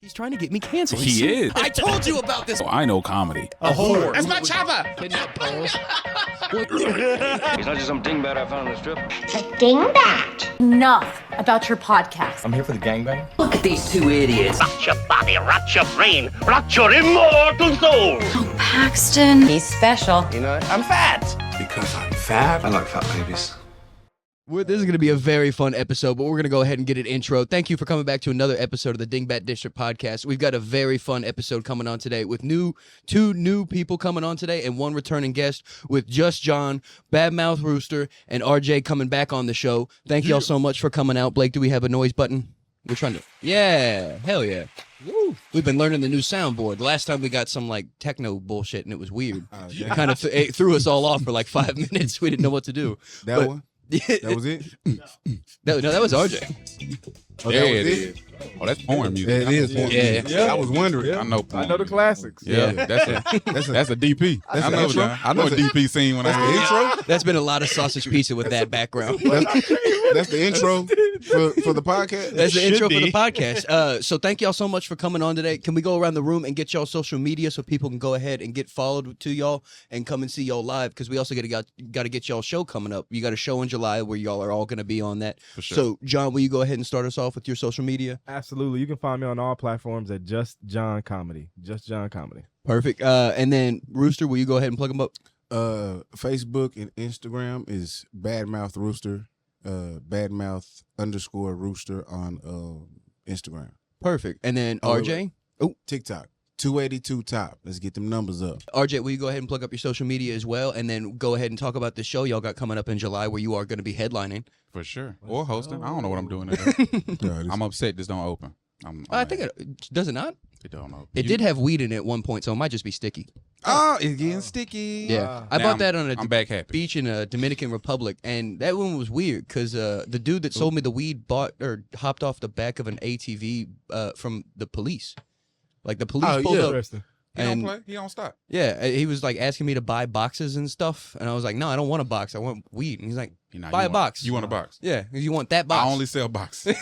He's trying to get me canceled. He is. I told you about this. Oh, I know comedy. A whore. That's my chopper. He's not just some dingbat I found on the strip. A dingbat. Enough about your podcast. I'm here for the gangbang. Look at these two idiots. Rock your body, rock your brain, rock your immortal soul. Oh, Paxton. He's special. You know, I'm fat. Because I'm fat. I like fat babies. This is going to be a very fun episode, but we're going to go ahead and get an intro. Thank you for coming back to another episode of the Dingbat District Podcast. We've got a very fun episode coming on today with two new people coming on today and one returning guest with JustJohn, Mouth Rooster, and RJ coming back on the show. Thank y'all so much for coming out. Blake, do we have a noise button? We're trying to... Yeah, hell yeah. Woo. We've been learning the new soundboard. The last time we got some like techno bullshit and it was weird. It kind of threw us all off for like 5 minutes. We didn't know what to do. One? That was it? No, that was RJ. Oh, Yeah, that was it is. Oh, that's porn music. Yeah, it is porn music. Yeah. I was wondering. I know porn. I know the classics. Yeah, that's a DP. That's I know, intro? I know a DP scene when I That's the intro? That's been a lot of sausage pizza with that background. That's the intro for the podcast? That's the intro for the podcast. So thank y'all so much for coming on today. Can we go around the room and get y'all social media so people can go ahead and get followed to y'all and come and see y'all live? Because we also got to get y'all show coming up. You got a show in July where y'all are all going to be on that. For sure. So John, will you go ahead and start us off with your social media? Absolutely. You can find me on all platforms at JustJohn Comedy. JustJohn Comedy. Perfect. And then Rooster, will you go ahead and plug them up? Facebook and Instagram is Mouth Rooster. Badmouth_Rooster on Instagram. Perfect. And then RJ? TikTok. 282 top. Let's get them numbers up. RJ, will you go ahead and plug up your social media as well? And then go ahead and talk about the show y'all got coming up in July where you are going to be headlining. For sure. Or hosting. I don't know what I'm doing there. I'm upset this don't open. I think it does it not? It don't open. It did have weed in it at one point, so it might just be sticky. Oh, it's getting sticky. Yeah. I bought that on I'm back happy. beach in a Dominican Republic, and that one was weird because the dude that sold me the weed hopped off the back of an ATV from the police. Like the police pulled up. He don't play. He don't stop. Yeah, he was like asking me to buy boxes and stuff, and I was like, no, I don't want a box. I want weed. And he's like, buy a box. You want a box? Yeah, you want that box. I only sell boxes.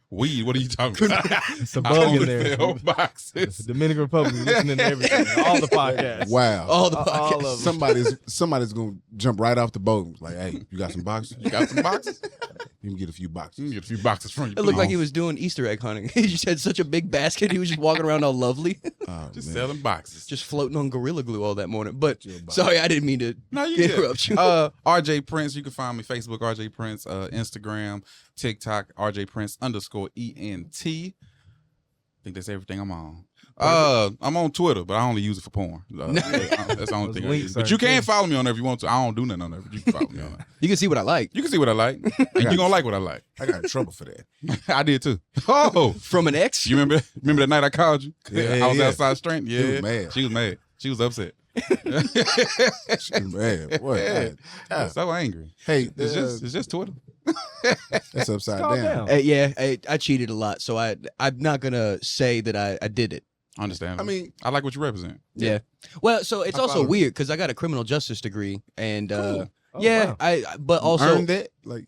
Weed? What are you talking about? It's a bug in there. Sell boxes. It's the Dominican Republic listening to everything. All the podcasts. Wow. All the podcasts. All of them. Somebody's gonna jump right off the boat. Like, hey, you got some boxes? You got some boxes? You can get a few boxes. You can get a few boxes from you. It looked like he was doing Easter egg hunting. He just had such a big basket. He was just walking around all lovely. Just selling boxes. Just floating on Gorilla Glue all that morning. But sorry, I didn't mean to interrupt you. RJ Prince, you can find me Facebook, RJ Prince, Instagram, TikTok, RJ Prince _ENT. I think that's everything I'm on. I'm on Twitter, but I only use it for porn. That's the only thing I use. But you can follow me on there if you want to. I don't do nothing on there, but you can follow me on there. You can see what I like. You can see what I like. And you're going to like what I like. I got in trouble for that. I did too. Oh. From an ex? You remember that night I called you? Yeah, I was outside strength. Yeah. She was mad. She was mad. She was upset. She was mad. What? Yeah. So angry. Hey, It's just Twitter. that's upside Calm down. down. I cheated a lot, so I'm not going to say that I did it. Understand. I mean, I like what you represent. Yeah. Well, so it's also follow weird because I got a criminal justice degree, and Oh, yeah, wow. but also earned that? Like,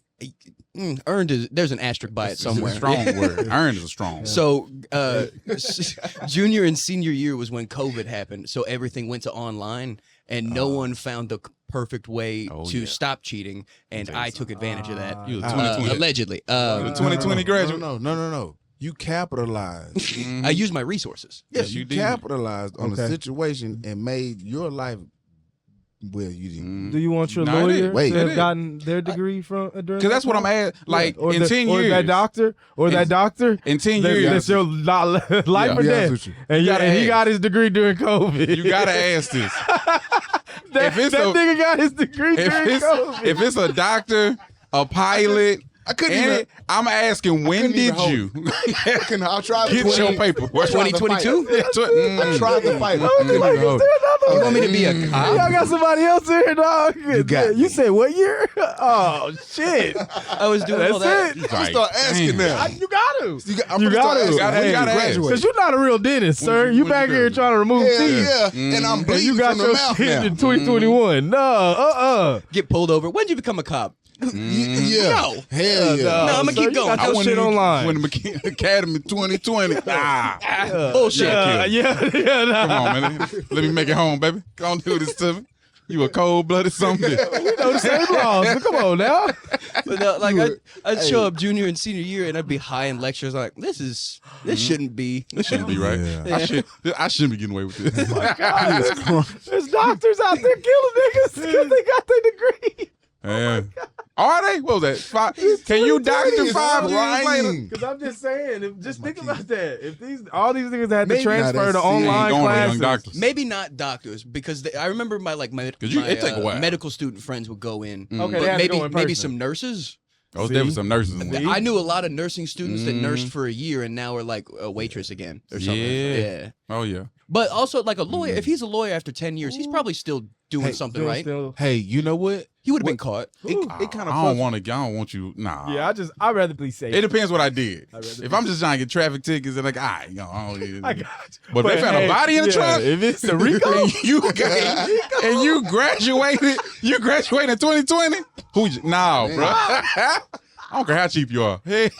earned is there's an asterisk by it somewhere. It's a strong word. Earned is a strong word. So junior and senior year was when COVID happened, so everything went to online, and no one found the perfect way to stop cheating, and I took advantage of that. You was 2020. Allegedly. 2020 graduate. No. You capitalized. I used my resources. Yes, you did. capitalized on Okay. a situation and made your life. Well, you didn't. Do you want your No, it lawyer is. Wait. to have gotten their degree from during Because that's what I'm at. Like, or in the, 10 or years. that doctor, In 10 That's years. your life or Yeah, death. with you. And, gotta and he ask. got his degree during COVID. You got to ask this. that if it's that a- nigga got his degree during COVID. If it's a doctor, a pilot, I couldn't even. I'm asking, when couldn't did even you I tried to get your paper? I tried to fight. 2022? I tried to fight. I couldn't Like, even is hold there it. another You one? want me to be a cop? Y'all got somebody else in here, dog. You got You me. said what year? Oh shit! I was doing all that. That's it. I'm start asking now. You got to. I'm You gonna start gotta. asking, Gotta- when you you gotta ask. graduate? Because you're not a real dentist, sir. You when back you here graduate? trying to remove teeth. Yeah, and I'm And bleeding you got from the your mouth shit now. in 2021. No, Get pulled over. When did you become a cop? Yeah. No. Hell yeah. No, I'm gonna keep going. Got your shit online. Win the Academy 2020. Bullshit. Yeah. Come on, man. Let me make it home, baby. Don't do this to me. You a cold-blooded something. We know the same laws. So come on now. But no, like I'd show up junior and senior year, and I'd be high in lectures. Like this shouldn't be. This shouldn't be right. Yeah. I shouldn't be getting away with this. There's doctors out there killing niggas because they got their degree. Yeah. Are they? What was that? Can you doctor 5 years later? Because I'm just saying, just think about that. If all these niggas had to Maybe transfer not to as online Going to young classes. doctors. Maybe not doctors because I remember my it take a while. medical student friends would go in. Okay, But they had to go in maybe person. some nurses. Oh, there was See? some nurses in there. I knew a lot of nursing students that nursed for a year and now are like a waitress again or something. Yeah. Oh, yeah. But also like a lawyer, if he's a lawyer after 10 years, he's probably still doing something, Still- right? still- Hey, you know what? He would have been caught. It kind I of don't want you. Nah. Yeah, I'd rather be safe. It depends what I did. I'd rather If be- I'm just trying to get traffic tickets, and like, I I got you. But if they found a body in the trunk, if it's a Rico, and you graduated in 2020, no, bro. I don't care how cheap you are. Where'd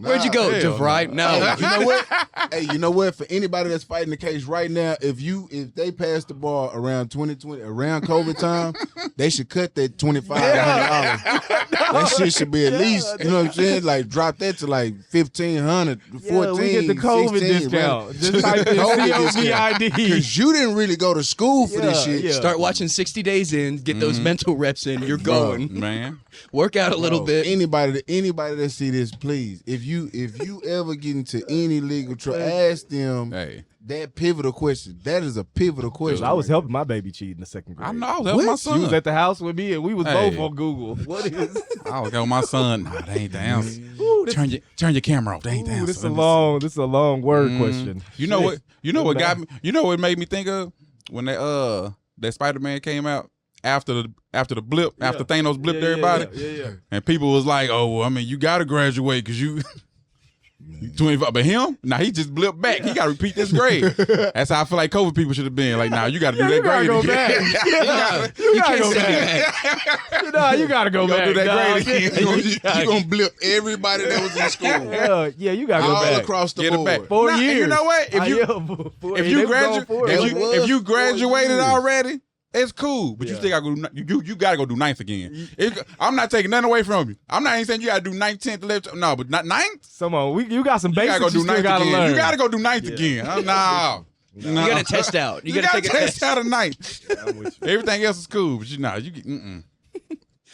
Where'd you go? hell DeVry? No. You know what? Hey, you know what? For anybody that's fighting the case right now, if they pass the bar around 2020, around COVID time, they should cut that $2,500. That shit should be at least, you know what I'm saying? Like drop that to like $1,500, $1,400. we get the COVID 16, discount. right? Just type in COVID. Because you didn't really go to school for this shit. Yeah. Start watching 60 Days In, get those mental reps in, you're going. man. Work out a little bit. Anybody that see this, please, if you ever get into any legal trouble, ask them Hey, that pivotal question. That is a pivotal question. I was helping my baby cheat in the second grade. I know. That was my son. She was at the house with me, and we was Hey. both on Google. What is? I was with my son. Nah, they ain't the answer. Turn your camera off. They ain't the answer. This is a long word question. You know what? You know what got me? You know what made me think of when that Spider-Man came out after the blip, after Thanos blipped everybody, Yeah. and people was like, "Oh, well, I mean, you got to graduate because you 25." But him, nah, he just blipped back. He got to repeat this grade. That's how I feel like COVID people should have been. Like, nah, you got to do that you gotta grade go again. back. You gotta go back. Nah, you gotta go back. Do that dog. grade again. You gonna blip everybody that was in school Yeah, you gotta go all back. across the Get it board. back. 4 Nah, and years. you know what? If you graduated already, it's cool. But you still gotta go. You gotta go do ninth again. I'm not taking nothing away from you. I'm not even saying you gotta do 19th, 11th. No, but not ninth. Come on, you got some You basics gotta go do you still ninth gotta again. learn. You gotta go do ninth again. No. You got to test out. You You got to gotta take a test test. out a ninth. I'm with you. Everything else is cool, but you get.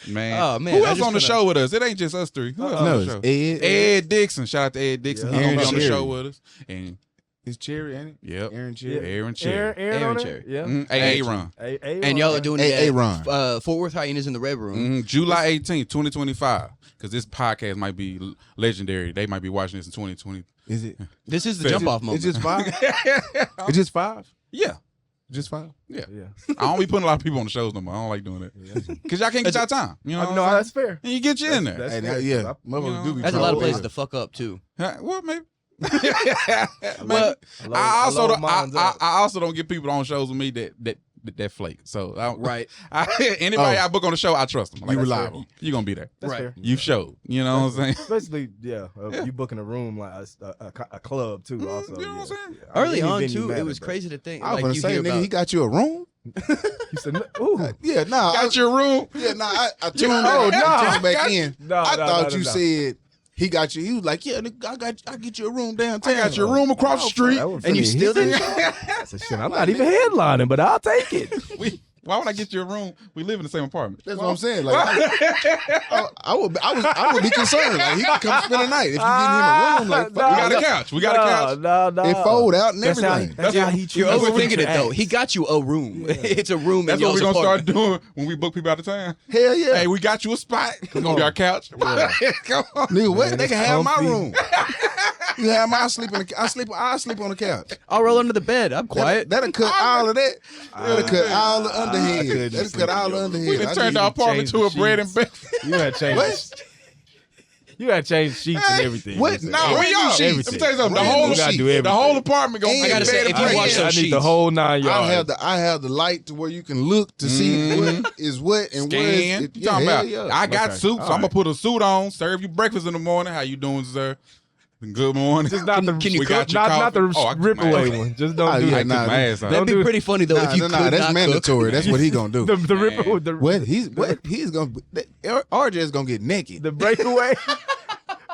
Man. Oh, man, Who I else just on the wanna- show with us? It ain't just us three. Who else No, on the it's show? Ed. Ed Dixon. Shout out to Ed Dixon. Yeah. He's gonna be on the Aaron show Cherry. with us. And It's Cherry, ain't it? yep. Aaron Cherry. Aaron Cherry. Aaron on Cherry. it? Yeah. Aaron. And y'all are doing it Hey, at Ron. Fort Worth Hyenas in the Red Room. July 18th, 2025. Because this podcast might be legendary. They might be watching this in 2020. Is it? This is the jump off moment. It's just 5? It's just 5? Yeah. Just 5? Yeah. Yeah. I don't be putting a lot of people on the shows no more. I don't like doing that. Because y'all can't get y'all time. You know what No, I'm that's fair. And you get you in there. That's Hey, fair. yeah. Motherfuckers do be That's a lot of trolling. places to fuck up too. Well, maybe. Well, I load mine's up. also don't get people on shows with me that flake. So Right. Anybody I book on the show, I trust them. You reliable. You gonna be there. That's Right. fair. You showed. You know what I'm saying? Especially, you booking a room like a club too. Also, You know what I'm saying? early Any on venue too, it matter, was bro. crazy to think. I was Like gonna you say, hear nigga, about. he got you a room? You said, ooh. Yeah, nah. Got your room. Yeah, nah. I tuned nah. back in. No, I no, thought no, you no. said he got you. He was like, yeah, nigga, I get you a room downtown. I got your room across the street. And you still didn't show? I said, shit, I'm not even headlining, but I'll take it. Why would I get you a room? We live in the same apartment. That's what I'm saying. Like, I would be concerned. Like, he could come spend the night if you get him a room. Like, We got a couch. We got a couch. No. it fold out and That's how, everything. that's how he You're treats overthinking it though. ass. He got you a room. It's a room. That's in what we're y'all's gonna start apartment. doing when we book people out of town. Hell yeah. Hey, we got you a spot. It's gonna be our couch. Come on. Nigga, what? Man, They it's can have my comfy. room. You have my sleep in the. I sleep on the couch. I'll roll under the bed. I'm quiet. That'll cut all of that. That'll cut all the underhead. couldn't That'll sleep cut all the in underhead. We done turned our apartment to a bread and bake. You had changed. What? You gotta change sheets and everything. What? Listen. No, Brand we new are. sheets. Let me tell you something. The Brand whole new gotta do sheets. the whole apartment gonna And be I gotta say, bed if you and watch breakfast. I those need the sheets. whole 9 yards. I have the light to where you can look to see what is what and where Scan. is it. You talking hell about? yeah. I got Okay. suits. All So I'm gonna right. put a suit on. Serve you breakfast in the morning. How you doing, sir? Good morning. Just not the Can you We cook? got your not the coffee. Oh, I cook rip my away ass. one. Just don't Oh, do yeah, I that. cook nah, my ass out. That'd be do- pretty funny though if you could that's not mandatory. cook. That's what he gonna do. The rip Man. the What he's gonna RJ is gonna get naked. the breakaway.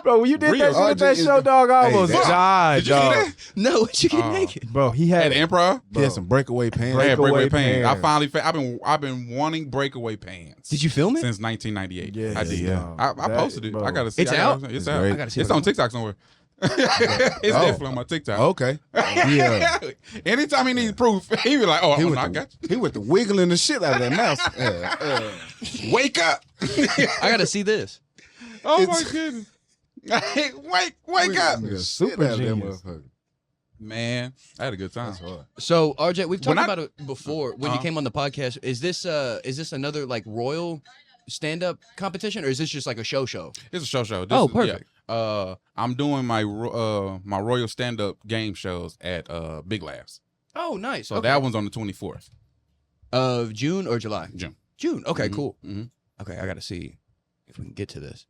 Bro, when you did Real. that shit with that RJ is show, the- dog, I Hey, almost that- died, Did you see dog. that? No, what you get naked? Bro, he At had the improv. He had some breakaway pants. I had breakaway Breakaway pants. I pants. finally. I've been wanting breakaway pants. Did you film it? Since 1998. Yeah, I did. yeah. I That- posted it. bro. I gotta see. It's out? It's It's out. great. I gotta see It's what on it TikTok somewhere. It's Oh. definitely on my TikTok. Okay. Yeah. Anytime he needs proof, he be like, "Oh, He I got He went to wiggling the shit out of that mouth. you. Wake up! I gotta see this. Oh It's- my goodness! Wake up, Nigga, Super shit out of that genius. motherfucker. man! I had a good time. That's hard. So RJ, we've talked When I- about it before when you came on the podcast. Is this another like royal stand-up competition, or is this just like a show? It's a show. This Oh, is- perfect. Yeah. I'm doing my my royal stand up game shows at Big Laughs. Oh, nice. So Okay. that one's on the 24th Of June or July? June. June. Okay, cool. Mm-hmm. Okay, I gotta see if we can get to this.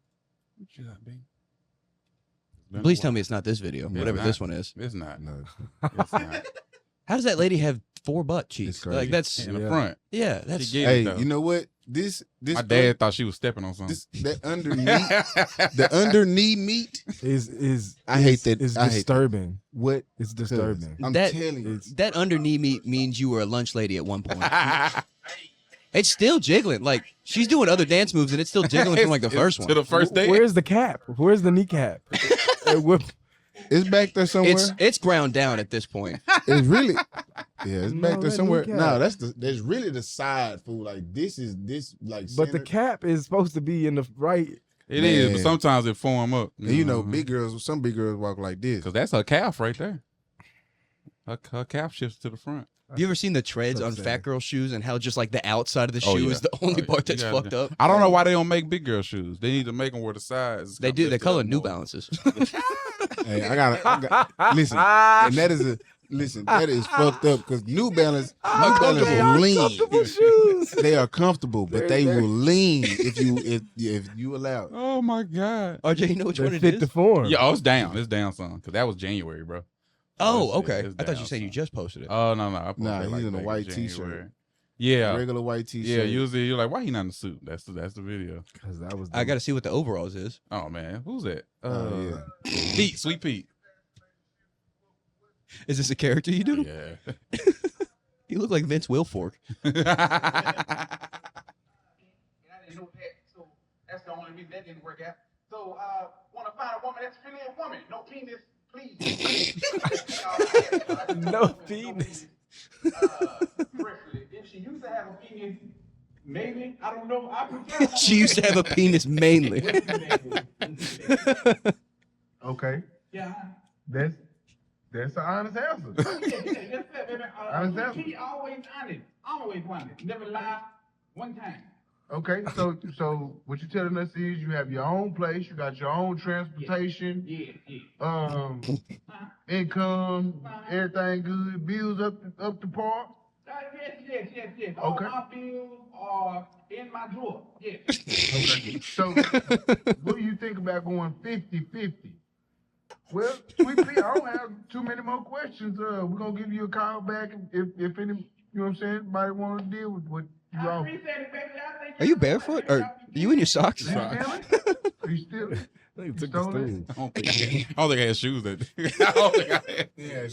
What you got, babe? Please tell me it's not this video, It's whatever not. this one is. It's not. No. It's not. How does that lady have 4 butt cheeks? It's crazy. Like that's In the Yeah. front. yeah, that's She get it, Hey, though. you know what? This My dad thought she was stepping on something. that underneath the under knee meat. is I hate that. Is I hate that. disturbing. What? It's disturbing. I'm That- telling you. that under knee meat means you were a lunch lady at one point. It's still jiggling. Like she's doing other dance moves and it's still jiggling from like the first one. To the first day. Where's the cap? Where's the kneecap? It's back there somewhere. It's ground down at this point. It's really, yeah, it's back No, there that somewhere. kneecap. No, that's really the side food. Like this like. But the centered. cap is supposed to be in the right. It is, but Man. sometimes it form up. And you know, Mhm. big girls. Some big girls walk like this. Because that's her calf right there. Her calf shifts to the front. You ever seen the treads So on sad. fat girl shoes and how just like the outside of the Oh, shoe yeah. is the only Oh, part you that's gotta fucked do- up? I don't know why they don't make big girl shoes. They need to make them where the size. They do. They color New Balance. Balances. Hey, I got listen, and that is fucked up because New Balance will lean. shoes. They are comfortable, but they will lean if you allow it. Oh my God. RJ, you know which one They it fit is? the form. Yeah, oh, it's down. It's down some. Because that was January, bro. Oh, It's- okay. it's I thought down you said you some. just posted it. Oh, no. I posted Nah, it he's like in a back white January. t-shirt. Yeah. Regular white t-shirt. Yeah, usually you're like, why he not in a suit? That's the video. Because that was. I got to see what the overalls is. Oh man, who's that? Oh, Pete, Sweet Pete. Is this a character you do? Yeah. You look like Vince Wilfork. And I didn't know that, so that's the only reason that didn't work out. So, want to find a woman that's really a woman. No penis, please. No penis. Preferably. If she used to have a penis, maybe, I don't know. I prefer She used to have a penis mainly. Okay, Yeah. that's an honest answer. That's it, baby. Honest answer. She always honest. Always honest. Never lie one time. Okay, so what you're telling us is you have your own place, you got your own transportation, Yeah. income, everything good, bills up to par. Yes. All Okay. my bills are in my drawer. Yes. Okay. So what do you think about going 50-50? Well, Sweet Pea, I don't have too many more questions. We're gonna give you a call back if any, you know what I'm saying, anybody want to deal with what you I offer. appreciate it, baby. I think Are you barefoot? Or are you in your socks? Are you still? They took Stole the it? stool. I don't think I had shoes that. I don't think I had. Yeah.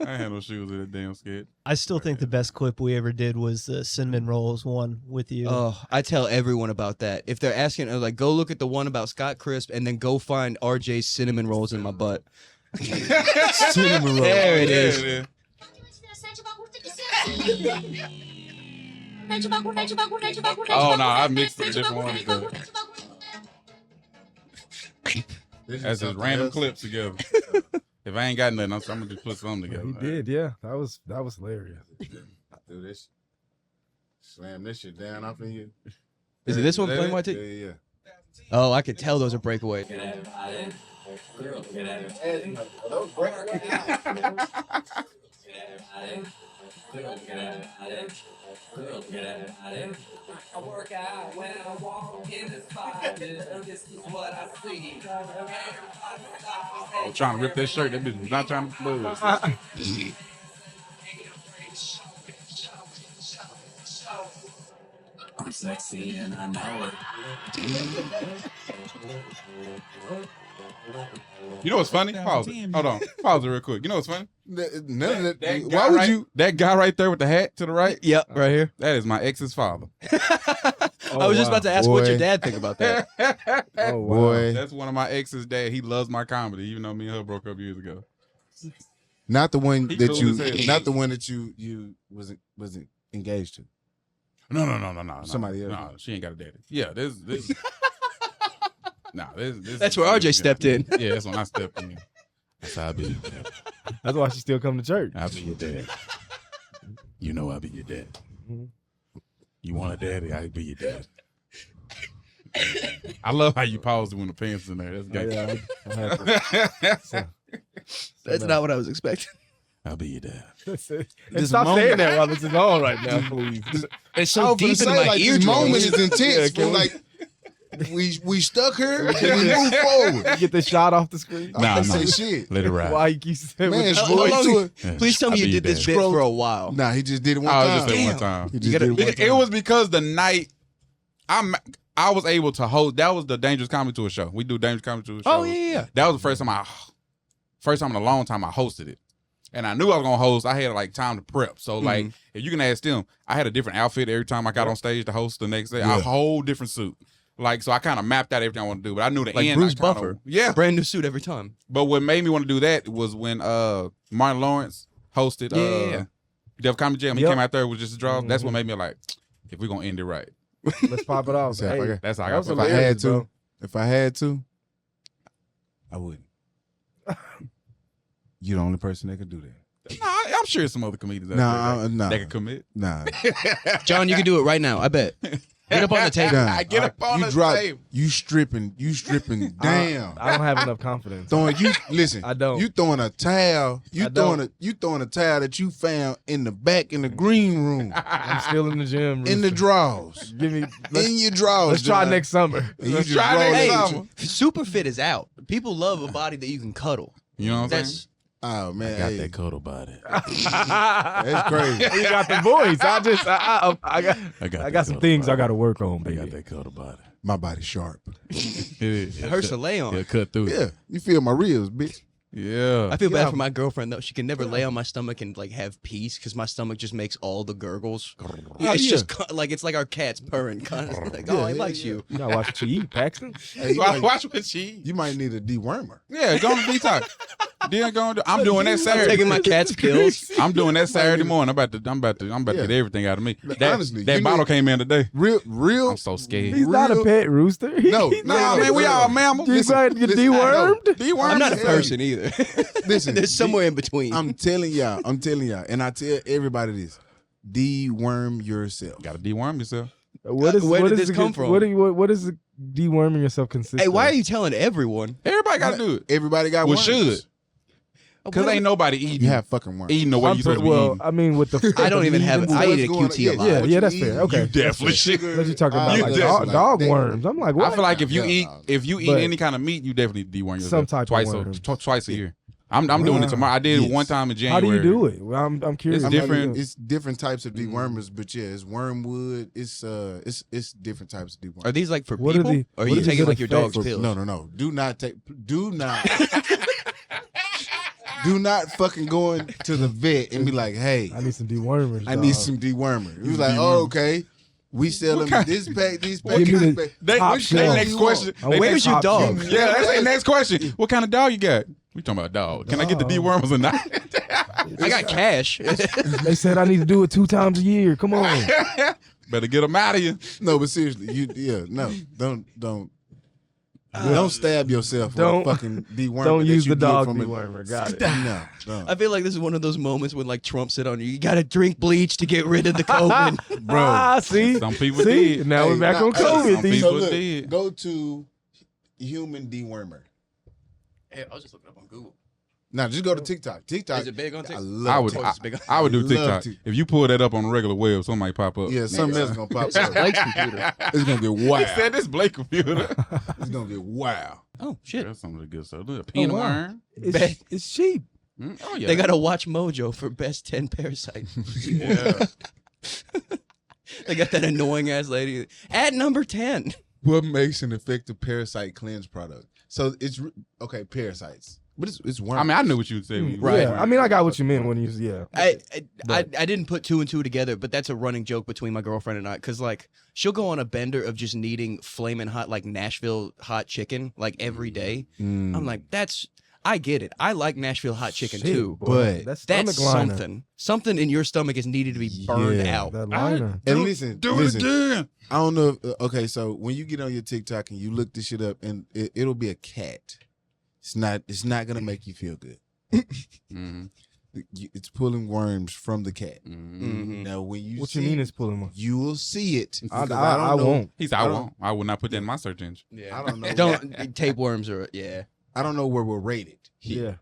I ain't had no shoes in that damn skit. I still think the best clip we ever did was the cinnamon rolls one with you. Oh, I tell everyone about that. If they're asking, like, go look at the one about Scott Crisp and then go find RJ's cinnamon rolls in my butt. Cinnamon rolls. There it is. Oh no, I mixed the different ones. Though. That's just random clips together. If I ain't got nothing, I'm gonna just put something together. He did, yeah. That was hilarious. Do this. Slam this shit down off of you. Is it this one, Is that Plain it? White Yeah, Tee? yeah. Oh, I could tell those are breakaways. I work out when I walk in the spot. This is what I see. I was trying to rip that shirt. That bitch was not trying to buzz. I'm sexy and I know it. You know what's funny? Pause it. Hold on. Pause it real quick. You know what's funny? None of that. Why would you? That guy right there with the hat to the right? Yep, right here. That is my ex's father. I was just about to ask what your dad think about that. Oh, boy. That's one of my ex's dad. He loves my comedy, even though me and her broke up years ago. Not the one He that cool you, as hell. not the one that you wasn't engaged to. No. Somebody else. No, she ain't got a daddy. Yeah, this. Nah, this. That's where RJ stepped in. Yeah, that's when I stepped in. That's how I be. That's why she still come to church. I'll be your dad. You know I'll be your dad. You want a daddy? I'll be your dad. I love how you paused when the pants in there. That's gay. That's not what I was expecting. I'll be your dad. And stop saying that while this is on right now, please. It's so deep in my eardrum. This moment is intense. Can we- Like we stuck her and we move forward. Get the shot off the screen. I say shit. Let it ride. Why you keep saying Man, with how the long voice? to it? Yeah. Please tell me I'll you be did your this dad. bit for a while. Nah, he just did it one I time. just did it one time. He just did it one It time. was because the night I was able to host. That was the Dangerous Comedy Tour show. We do Dangerous Comedy Tour shows. Oh, yeah. That was the first time in a long time I hosted it. And I knew I was gonna host. I had like time to prep. So like, if you can ask them, I had a different outfit every time I got on stage to host the next day. A whole different suit. Like, so I kind of mapped out everything I want to do. But I knew the Like end. Bruce I kinda- Buffer. Yeah. Brand new suit every time. But what made me want to do that was when Martin Lawrence hosted Def Comedy Jam. He came out there, it was just a draw. That's what made me like, if we're gonna end it right. Let's pop it off. Hey, That's how I that was got If I hilarious, had to, bro. I wouldn't. You're the only person that could do that. Nah, I'm sure some other comedians out there Nah. that can commit. Nah. John, you can do it right now. I bet. Get up on the table. Nah. I get up on You the drop. table. You stripping. Damn. I don't have enough confidence. Listen. I don't. You throwing a towel. You I don't. throwing a towel that you found in the back in the green room. I'm still in the gym. In the Rooster. drawers. Give me. In your drawers. Let's try John. next summer. And you Let's just try roll next that summer. shit. Super fit is out. People love a body that you can cuddle. You know what I'm saying? That's Oh man, I got hey, that cuddle body. that's crazy. You got the voice. I got some things I got to work on, I got baby. that cuddle body. My body's sharp. It is. it hurts to lay on. It'll cut through. Yeah, you feel my ribs, bitch. Yeah. I feel bad for my girlfriend though. She can never lay on my stomach and like have peace because my stomach just makes all the gurgles. It's just like it's like our cat's purring constantly. Like, oh, he likes you. You gotta watch what you eat, Paxton. Hey, Watch what she eat. you might need a dewormer. Yeah, go on the detox. I'm doing that I'm Saturday. taking my cat's pills. I'm doing that Saturday morning. I'm about to get everything out of me. Honestly, that you bottle need- came in today. Real. I'm so scared. He's not a pet rooster. No, He's no, not- man, we all mammals. You might get listen, dewormed. Dewormed. I'm not a Hey. person either. Listen, There's somewhere in between. I'm telling y'all, and I tell everybody this: deworm yourself. Got to deworm yourself. Where did this come from? What is the deworming yourself consist Hey, why are of? you telling everyone? Everybody got to do it. Everybody got Well, worms. should. Because ain't nobody eating. You have fucking worms. Eating the way you supposed to be eating. I mean, with the I don't even have it. I eat a What's QT a going lot. on? yeah, that's you fair. eat. Okay, You definitely should. What you talking about? You Like definitely dog like- worms. I'm like, what? I feel like if you Yeah, eat But- any kind of meat, you definitely deworm yourself. Some type of twice worm. twice a year. I'm doing it tomorrow. I did it one time in How January. do you do it? Well, I'm curious. It's I mean, different. It's different types of dewormers, but yeah, it's wormwood. It's different types of dewormers. Are these like for What are people? the- or are what you is taking it like your dog's effect? pills? No. Do not fucking go into the vet and be like, hey, I need some dewormers. I need dog. some dewormer. He was like, oh, okay. We sell them this pack, these pack, Give me this the pack. They, Top they shelf. next question. I they want Where's your top dog? shelf. Yeah, that's the next question. What kind of dog you got? We talking about a dog. Can I get the dewormers or not? I got cash. They said I need to do it 2 times a year. Come on. Better get them out of you. No, but seriously, don't. Don't stab yourself. Don't- with a fucking dewormer. Don't that use you the get dog from dewormer. Got it. No, no. I feel like this is one of those moments when like Trump said on you gotta drink bleach to get rid of the COVID. Bro. Ah, see? Some people See? did. Now we're back on some COVID. These- people So look, did. go to human dewormer. Hey, I was just looking up on Google. Now just go to TikTok. TikTok. Is it big on TikTok? I would, It's big. I would do love TikTok. to. If you pull that up on the regular web, something might pop up. Yeah, something else gonna pop It's up. Blake's computer. It's gonna get He wild. said this Blake computer. It's gonna get wild. Oh shit! That's some of the good stuff. Look, a pen wow. worm. It's cheap. Oh yeah. They gotta watch Mojo for best 10 parasite. Yeah. They got that annoying ass lady at number 10. What makes an effective parasite cleanse product? So it's okay, parasites, but it's worm. I mean, I knew what you would say. when you Right. Yeah, I mean, I got what you meant when you, yeah. I didn't put two and two together, but that's a running joke between my girlfriend and I, because like she'll go on a bender of just needing flaming hot like Nashville hot chicken like every day. I'm like, I get it. I like Nashville hot chicken Shit, too, boy. but That's that's stomach liner. something. Something in your stomach is needed to be burned Yeah, out. That liner. And listen, Do listen. it again. I don't know. Okay, so when you get on your TikTok and you look this shit up, and it'll be a cat. It's not gonna make you feel good. Mhm. It's pulling worms from the cat. Mhm. Now, when you What see, you mean it's pulling one? you will see it. I because don't know- won't. He said, I won't. I will not put that in my search engine. Yeah, I don't know. Don't tapeworms are I don't know where we're rated. Yeah.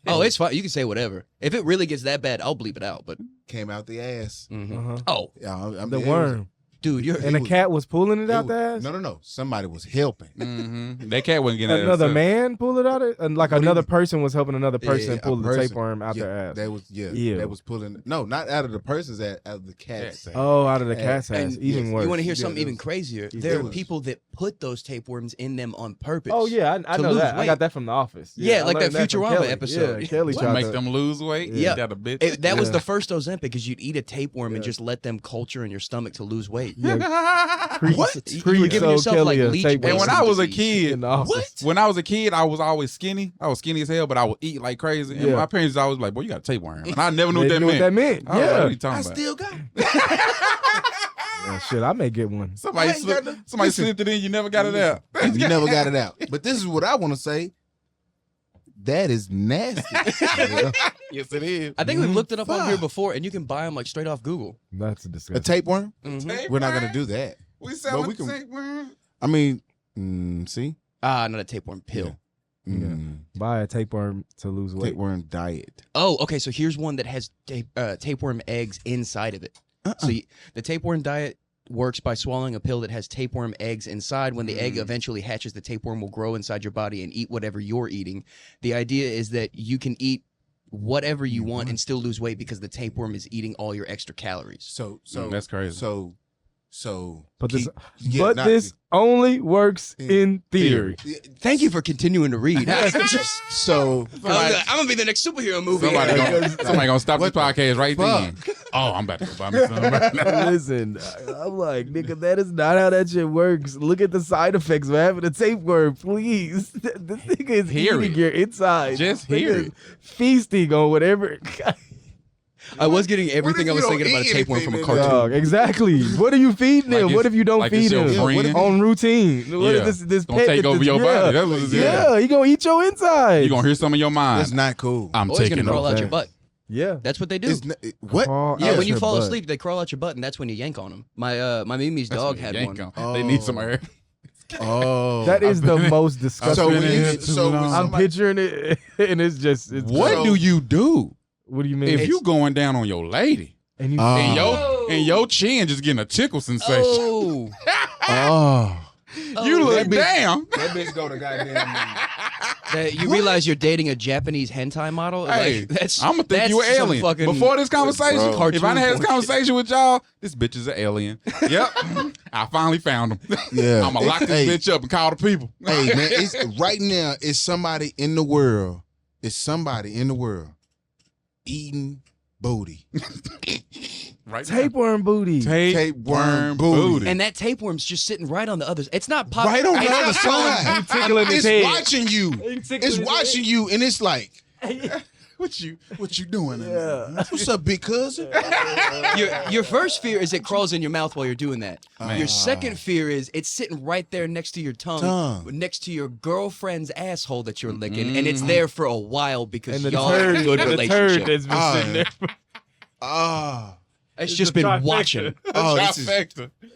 Oh, it's fine. You can say whatever. If it really gets that bad, I'll bleep it out. But Came out the ass. Uh-huh. oh, Yeah, I mean, The it was- worm. dude, you're And the cat was pulling it it out was- the ass? No. Somebody was helping. Mm-hmm. That cat wasn't getting Another that. man pulled it out of and like What do you another mean? person was helping another person Yeah, a pull the person. tapeworm out Yeah, their ass. That was Ew. that was pulling. No, not out of the person's ass, out of the cat's ass. Oh, out of the cat's ass. and Even worse. You want to hear Yeah, something it even was- crazier? it There are was. people that put those tapeworms in them on purpose. Oh yeah, I to know lose that. I weight. got that from The Office. Yeah, I like that learned from Futurama Kelly. episode. Yeah, Kelly What tried make to. them lose weight? Yeah. That a bitch. That was Yeah. the first Ozempic, because you'd eat a tapeworm and just let them culture in your stomach to lose weight. What? You were giving yourself like leech And when I was a kid, In The Office. when I was a kid, I was always skinny. I was skinny as hell, but I would eat like crazy. And Yeah. my parents always like, "Boy, you got a tapeworm." And I never knew They what that knew meant. what that meant. I was like, Yeah. what are you talking about? got it. Yeah, shit, I may get one. Somebody I ain't got slipped, no- somebody listen. slipped it in. You never got it out. You never got it out. But this is what I want to say. That is nasty. Yeah. Yes, it is. I think we've looked it up on Fuck. here before, and you can buy them like straight off Google. That's a A disgusting. tapeworm? Mm-hmm. We're not gonna do that. We sell But we a can- tapeworm. I mean, see, Not a tapeworm pill. Buy a tapeworm to lose weight. tapeworm diet. Oh, okay. So here's one that has tapeworm eggs inside of it. So the tapeworm diet works by swallowing a pill that has tapeworm eggs inside. When the egg eventually hatches, the tapeworm will grow inside your body and eat whatever you're eating. The idea is that you can eat whatever you want and still lose weight because the tapeworm is eating all your extra calories. So That's crazy. So But this, yeah, but not- this only works in theory. Thank you for continuing to read. so I'm gonna be the next superhero movie. Somebody gonna stop this podcast right then. Oh, I'm about to go buy me some. Listen, I'm like, nigga, that is not how that shit works. Look at the side effects of having a tapeworm, please. This nigga is Hear eating it. your inside. Just This hear nigga is it. Feasting on whatever. I was getting everything I was thinking about a tapeworm from a cartoon. Dog, exactly. What are you feeding Like him? it's- What if you don't like feed it's your him? friend. On routine? What Yeah. is this Gonna pet take that over this- your yeah. body. That's what it is. Yeah, he gonna eat your inside. You gonna hear some of your mind. that's not cool. I'm Or he's taking gonna crawl out that. your butt. Yeah. That's what they do. It's not, what? Crawl Yeah, out when you your fall butt. asleep, they crawl out your butt, and that's when you yank on them. My Mimi's dog had Yank one. 'em. They need some air. Oh, That is the most disgusting. so when been you in so when I'm somebody, picturing it, and it's just. It's What So- do you do What do you mean? if you going down on your lady and you Oh. and your chin just getting a tickle sensation? Oh, oh, You look that bitch- down. that bitch go to goddamn. that you realize you're dating a Japanese hentai model? Hey, Like, that's I'm gonna think that's you an some alien. fucking Before this conversation, cartoon if I done had this bullshit. conversation with y'all, this bitch is an alien. Yep, I finally found him. Yeah. I'm gonna lock this Hey. bitch up and call the people. Hey man, it's right now. It's somebody in the world. It's somebody in the world eating booty. Right, tapeworm booty. tapeworm booty. And that tapeworm's just sitting right on the other. It's not pop. Right on it's the not other falling- side. tickling his It's head. watching you. It's watching you, and it's like, What What you doing? What's up, big cousin? Your first fear is it crawls in your mouth while you're doing that. Your second fear is it's sitting right there next to your tongue. Next to your girlfriend's asshole that you're licking, and it's there for a while because y'all have a good relationship. That's been sitting there. It's just been watching.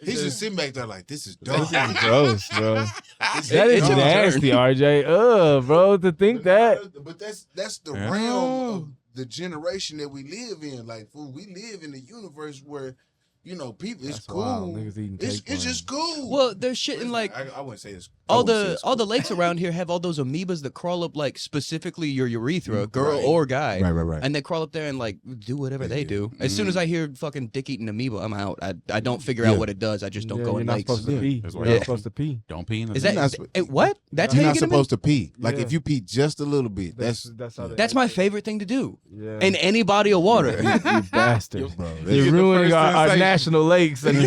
He's just sitting back there like, this is dope. This is gross, bro. That is nasty, RJ. Bro, to think that. But that's the realm of the generation that we live in. Like, fool, we live in a universe where, you know, people, it's cool. Wild. Niggas eating It's just cool. Well, there's shit in like I wouldn't say it's all the lakes around here have all those amoebas that crawl up like specifically your urethra, girl or guy. Right. And they crawl up there and like do whatever they do. As soon as I hear fucking dick eating amoeba, I'm out. I don't figure out what it does. I just don't go in You're not lakes. supposed to pee. That's You're why not supposed to pee. Don't pee in the Is that what? That's You're how you not get supposed to pee. Like if you pee just a little bit, That's That's my favorite thing to do. Yeah. In any body of water. You bastard, bro. You're ruining our national lakes and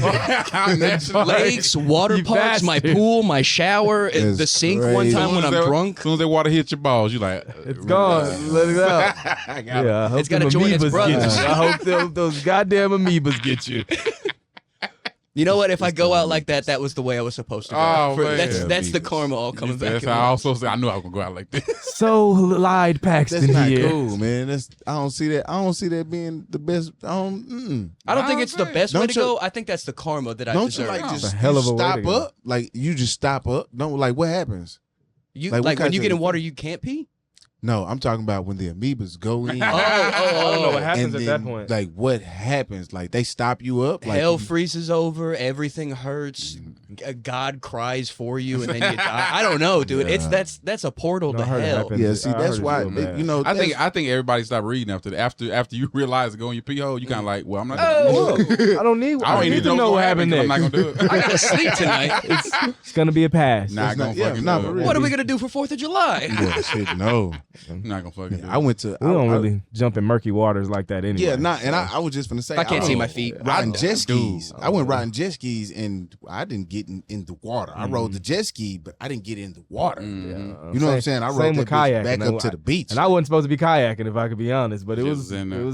Lakes, water parks, my pool, my shower, the sink one time when I'm drunk. As soon as that water hits your balls, you like, it's gone. Let it out. I hope it's got to them join its amoebas brothers. get you. I hope those goddamn amoebas get you. You know what? If I go out like that, that was the way I was supposed to go. Oh, man. That's the karma all coming back. That's how I also say I knew I was gonna go out like this. So lied Paxton That's not here. cool, man. I don't see that being the best. I don't think it's the best way Don't to you- go. I think that's the karma that I Don't deserve. you like just a hell of a you way to stop go. up? Like you just stop up. Don't like what happens? You like, what like when kinds you of- get in water, you can't pee. No, I'm talking about when the amoebas go in. I don't know what happens and at that then, point. Like what happens? Like they stop you up. Like Hell you- freezes over. Everything hurts. God cries for you, and then you die. I don't know, dude. Yeah. That's a portal No, to I heard it hell. happens. Yeah, see, I that's heard why it's real bad. you know. I think everybody stopped reading after you realize to go in your pee hole. You kind of like, well, I'm not. Gonna I don't need to know what happened I'm next. not gonna do it. I gotta sleep tonight. It's gonna be a pass. Not gonna fucking not do for it. real. What are we gonna do for 4th of July? Yeah, shit, no. Not gonna fucking do it. I went to. We don't really jump in murky waters like that anyway. Yeah, not. And I was just gonna say. I can't see was my feet. Riding jet skis. Dude. I went riding jet skis, and I didn't get in the water. I rode the jet ski, but I didn't get in the water. You know what I'm saying? I rode Same that with bitch kayaking. back up to the beach. And I wasn't supposed to be kayaking if I could be honest, but it Just was in there.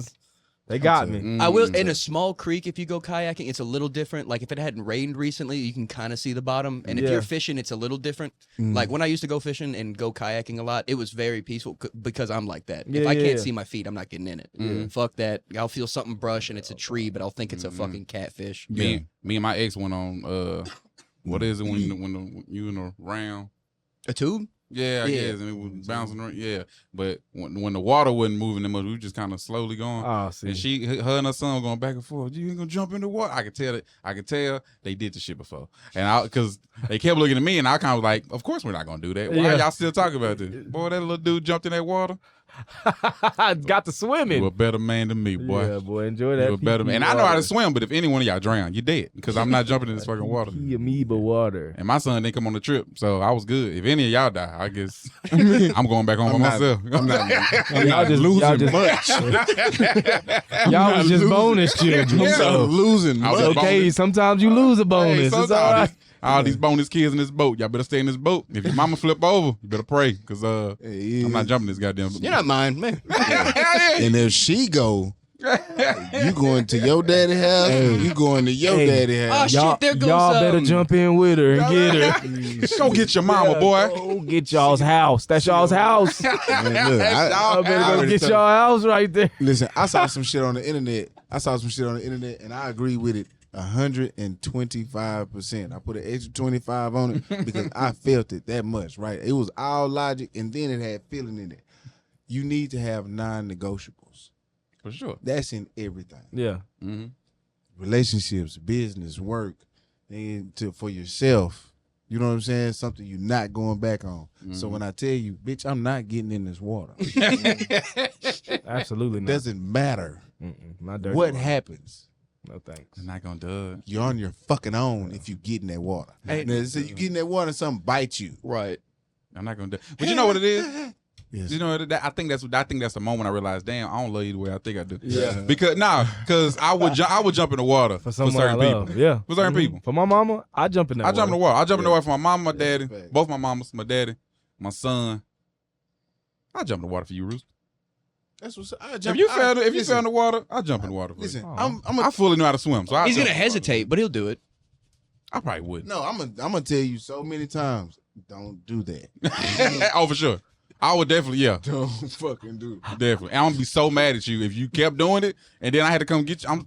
they got me. I will in a small creek. If you go kayaking, it's a little different. Like if it hadn't rained recently, you can kind of see the bottom. And if Yeah. you're fishing, it's a little different. Like when I used to go fishing and go kayaking a lot, it was very peaceful because I'm like that. If I can't see my feet, I'm not getting in it. Fuck that. I'll feel something brush and it's a tree, but I'll think it's a fucking catfish. Me and my ex went on. What is it when you in a round? A tube? Yeah, I guess, and it was bouncing around. Yeah, but when the water wasn't moving that much, we were just kind of slowly going. Oh, see. And her and her son were going back and forth. You ain't gonna jump in the water. I could tell they did the shit before, and because they kept looking at me, and I kind of like, of course we're not gonna do that. Why y'all still talking about this? Boy, that little dude jumped in that water. Got to swimming. You a better man than me, boy. Yeah, boy, enjoy that. You a better man. And I know how to swim, but if any one of y'all drown, you're dead because I'm not jumping in this fucking water. Amoeba water. And my son didn't come on the trip, so I was good. If any of y'all die, I guess I'm going back home by myself. I'm not Y'all just losing much. Y'all was just bonus children. I'm So losing I was much. just okay, bonus. sometimes you lose a bonus. It's all right. All these bonus kids in this boat, y'all better stay in this boat. If your mama flip over, you better pray, because I'm not jumping this goddamn. You're not mine, man. And if she go, you going to your daddy house, you going to your daddy Oh house. shit, there goes Y'all better jump in with her and get her. Go get your mama, boy. Go get y'all's house. That's y'all's house. Man, look, Y'all better go already get told- y'all house right there. Listen, I saw some shit on the internet. And I agree with it 125%. I put an extra 25 on it because I felt it that much, right? It was all logic, and then it had feeling in it. You need to have non-negotiables. For sure. That's in everything. Yeah. Mm-hmm. Relationships, business, work, and for yourself. You know what I'm saying? Something you're not going back on. So when I tell you, bitch, I'm not getting in this water. Absolutely It not. doesn't matter Not dirty what water. happens. No thanks. I'm not gonna do it. You're on your fucking own if you get in that water. Hey, now, so you get in that water and something bites you. Right. I'm not gonna do it. But you know what it is? Yes. You know what I think that's the moment I realized, damn, I don't love you the way I think I do. Yeah. Because I would jump in the water for someone certain I love. people. Yeah. For certain people. For my mama, I jump in that I jump in the water. I jump in the water for my mama, my daddy, That's a fact. both my mamas, my daddy, my son. I jump in the water for you, Rooster. That's what's. If you fell in the water, I'll jump in the water. Listen, I fully know how to swim, so he's gonna hesitate, but he'll do it. I probably wouldn't. No, I'm gonna tell you so many times. Don't do that. Oh, for sure. I would definitely, yeah. Don't fucking do it. Definitely. And I'm gonna be so mad at you if you kept doing it, and then I had to come get you.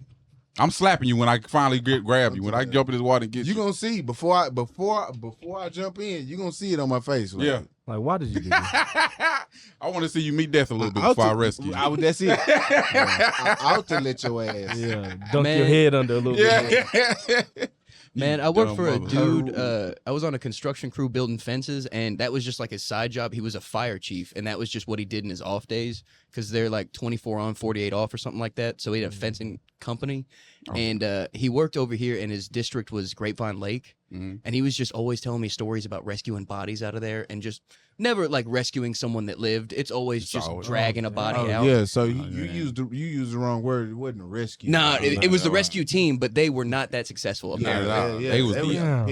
I'm slapping you when I finally grab you. When I jump in this water and get you. You gonna see before I jump in. You gonna see it on my face. Like, Yeah. Like, why did you do that? I want to see you meet death a little bit before I rescue you. That's it. I'll to let your ass. Yeah, dunk your head under a little bit. Man, I worked for a dude. I was on a construction crew building fences, and that was just like his side job. He was a fire chief, and that was just what he did in his off days because they're like 24 on, 48 off or something like that. So he had a fencing company, and he worked over here, and his district was Grapevine Lake. And he was just always telling me stories about rescuing bodies out of there and just never like rescuing someone that lived. It's always dragging a body out. Yeah, so you used the wrong word. It wasn't a rescue. No, it was the rescue team, but they were not that successful. Apparently. They was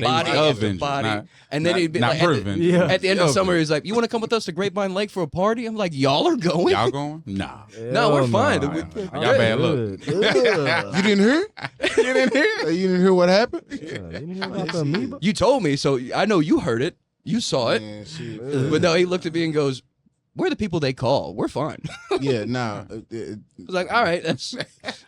body after body. And then he'd be like, at the end of summer, he's like, "You want to come with us to Grapevine Lake for a party?" I'm like, "Y'all are going? Y'all going? Nah. No, we're fine. I got bad luck. You didn't hear? You didn't hear? You didn't hear what happened? You didn't hear about the amoeba? You told me, so I know you heard it. You saw it. Man, but no, he looked at me and goes, "We're the people they call. We're fine." Yeah, nah. I was like, "All right,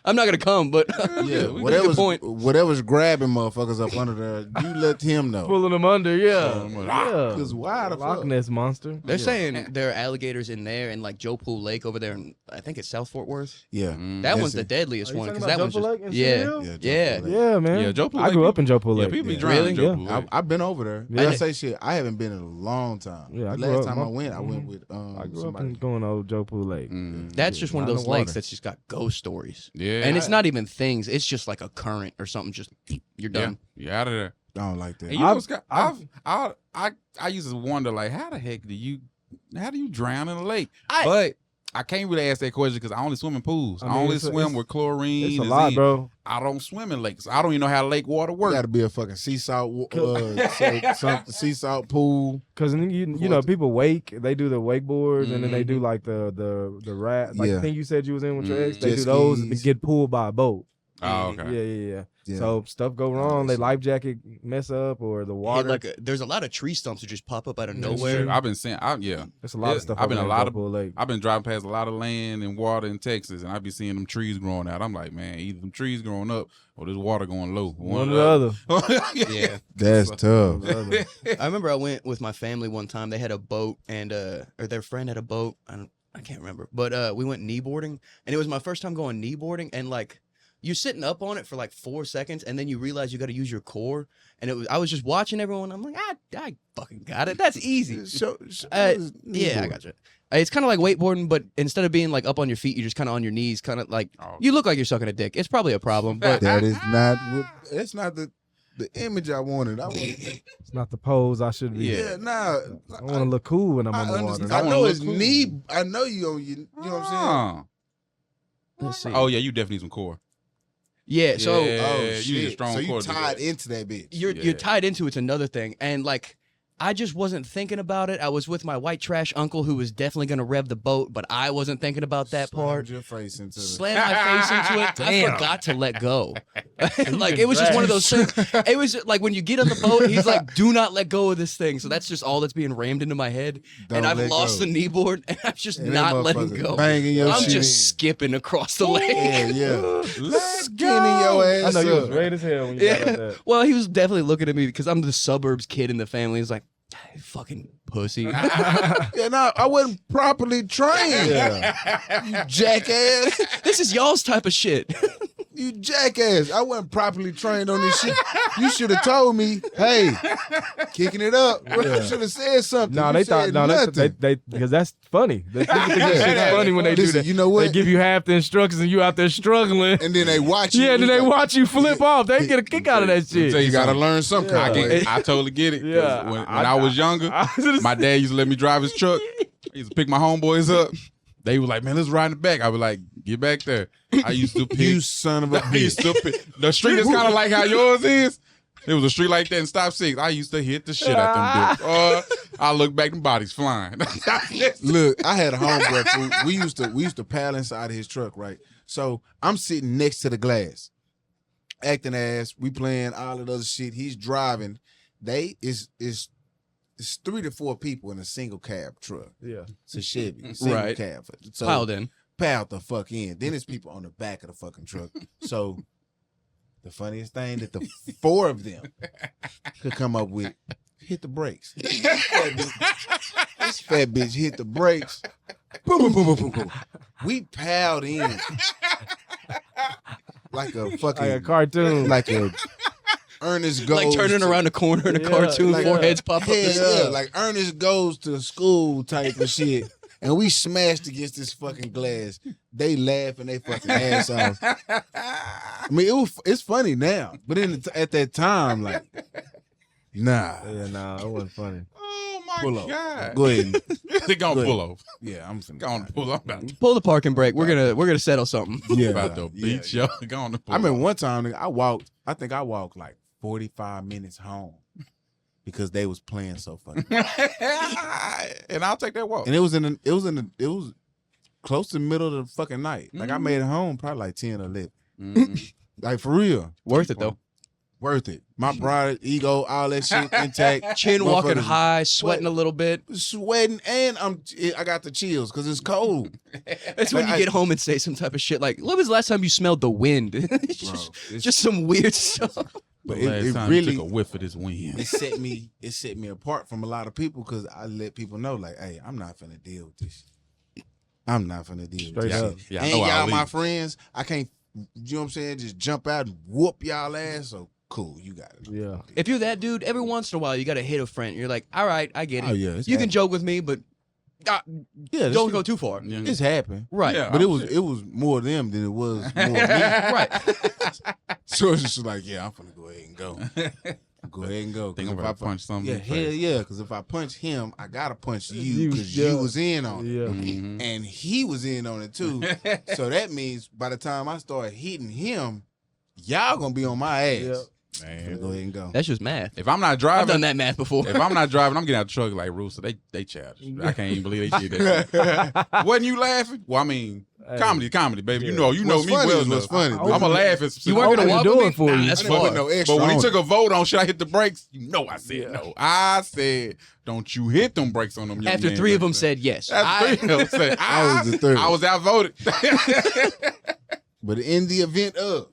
I'm not gonna come, but yeah, whatever's grabbing motherfuckers up under there, you let him know. Pulling them under, yeah. Because why the Loch fuck? Ness monster. They're saying there are alligators in there, and like Joe Pool Lake over there, and I think it's South Fort Worth. Yeah, that one's the deadliest one because that one's just, yeah, man. Yeah, Joe Pool I Lake. grew up in Joe Pool Yeah, Lake. people be drowning. Joe Pool Yeah. Lake. I've been over there. Yeah. I say shit. I haven't been in a long time. Yeah, Last time I went with I grew up somebody. in going to Joe Pool Lake. That's just one of Not in those the lakes water. that's just got ghost stories. Yeah. And it's not even things. It's just like a current or something. Just you're done. You're out of there. I don't like that. And you know what's got, I used to wonder, like, how do you drown in a lake? But I can't really ask that question because I only swim in pools. I only swim with chlorine. It's a lot, bro. I don't swim in lakes. I don't even know how lake water works. Got to be a fucking sea salt, sea salt pool. Because you know people wake, they do the wakeboards, and then they do like the rat. Like the thing you said you was in with your ex, they do those and get pulled by a boat. Oh, okay. Yeah. So stuff go wrong. They life jacket mess up, or the water. There's a lot of tree stumps that just pop up out of nowhere. I've been saying, there's a lot of stuff. I've been Lake. I've been driving past a lot of land and water in Texas, and I be seeing them trees growing out. I'm like, man, either them trees growing up or this water going low. One or the other. Yeah, that's tough. I remember I went with my family one time. They had a boat, and or their friend had a boat. I can't remember, but we went kneeboarding, and it was my first time going kneeboarding, and like. You're sitting up on it for like 4 seconds, and then you realize you got to use your core. And I was just watching everyone. I'm like, I fucking got it. That's easy. Yeah, I got you. It's kind of like wakeboarding, but instead of being like up on your feet, you're just kind of on your knees, kind of like you look like you're sucking a dick. It's probably a problem, but that is not. It's not the image I wanted. It's not the pose I should be. Yeah, nah. I want to look cool when I'm on the water. I know it's knee. I know you on you. You know what I'm saying? Let's see. Oh yeah, you definitely need some core. Yeah, so you need a strong so core. You tied into that bitch. You're tied into it's another thing, and like I just wasn't thinking about it. I was with my white trash uncle who was definitely gonna rev the boat, but I wasn't thinking about that part. Your face into Slammed my face into it. I forgot to let go. Like it was just one of those things. It was like when you get on the boat, he's like, "Do not let go of this thing." So that's just all that's being rammed into my head, and I've lost the kneeboard, and I'm just not letting go. I'm just skipping across the lake. Yeah. Skinning your ass. I know you was great as hell when you got like that. Well, he was definitely looking at me because I'm the suburbs kid in the family. He's like, fucking pussy. Yeah, no, I wasn't properly trained. You jackass. This is y'all's type of shit. You jackass. I wasn't properly trained on this shit. You should have told me, hey, kicking it up. You should have said something. No, they thought, they because that's funny. They think it's funny when they do that. You know what? They give you half the instructions and you out there struggling. And then they watch you. Yeah, and then they watch you flip off. They get a kick out of that shit. So you got to learn something. I totally get it. Yeah. When I was younger, my dad used to let me drive his truck. He used to pick my homeboys up. They were like, man, let's ride in the back. I was like, get back there. I used to pick. You son of a bitch. I used to pick. The street is kind of like how yours is. It was a street like that in Stop 6. I used to hit the shit out them dicks. I look back, the body's flying. Look, I had a homeboy. Fool. We used to paddle inside of his truck, right? So I'm sitting next to the glass, acting ass. We playing all of the other shit. He's driving. It's 3 to 4 people in a single cab truck. Yeah, it's a Chevy, single cab. So piled the fuck in. Then it's people on the back of the fucking truck. So the funniest thing that the 4 of them could come up with, hit the brakes. This fat bitch hit the brakes. Boom, boom, boom, boom, boom, boom. We piled in like a fucking like a cartoon, like a Ernest goes like turning around the corner in a cartoon, like, 4 heads pop up. Yeah, like Ernest goes to school type of shit. And we smashed against this fucking glass. They laughing they fucking ass off. I mean, it's funny now, but at that time, like, nah. Yeah, nah, it wasn't funny. Oh my God. Go ahead. They gonna pull off. Yeah, I'm finna go on pull off. Pull the parking brake. We're gonna settle something. Yeah, about to beat you. Go on the pull I remember one time, nigga, I think I walked like 45 minutes home because they was playing so fucking. And I'll take that walk. And it was close to the middle of the fucking night. Like I made it home probably like 10 or 11. Like for real. Worth it though. Worth it. My pride, ego, all that shit intact. Chin walking high, sweating a little bit. Sweating, and I got the chills because it's cold. That's when you get home and say some type of shit like, when was the last time you smelled the wind? just some weird stuff. But it really took a whiff of this wind. It set me apart from a lot of people because I let people know, like, hey, I'm not finna deal with this. I'm not finna deal with this shit. Yeah, and y'all my friends, I can't, you know what I'm saying, just jump out and whoop y'all ass. So cool, you got it. Yeah. If you're that dude, every once in a while you got to hit a friend. You're like, all right, I get it. Oh, yeah, you can joke with me, but don't go too far. Yeah. It's happened. Right. Yeah, but it was more them than it was more me. Right. So it's just like, yeah, I'm finna go ahead and go. Go ahead and go. Think I'm about to punch something. Yeah, hell yeah. Because if I punch him, I gotta punch you because you was in on it. Yeah. And he was in on it too. So that means by the time I start hitting him, y'all gonna be on my ass. Yep. Man, go ahead and go. That's just math. If I'm not driving, I've done that math before. If I'm not driving, I'm getting out the truck like Rooster. They childish. I can't even believe they did that. Wasn't you laughing? Well, I mean, comedy, baby. Yeah. You know me well enough. Funny. I'm gonna laugh at you weren't gonna walk do with it me? for you. That's fun. No extra but when he on took it. a vote on should I hit the brakes, you know I said no. I said don't you hit them brakes on them. Young After men 3 of them like said yes. After 3 of them said I was the third. I was outvoted. But in the event of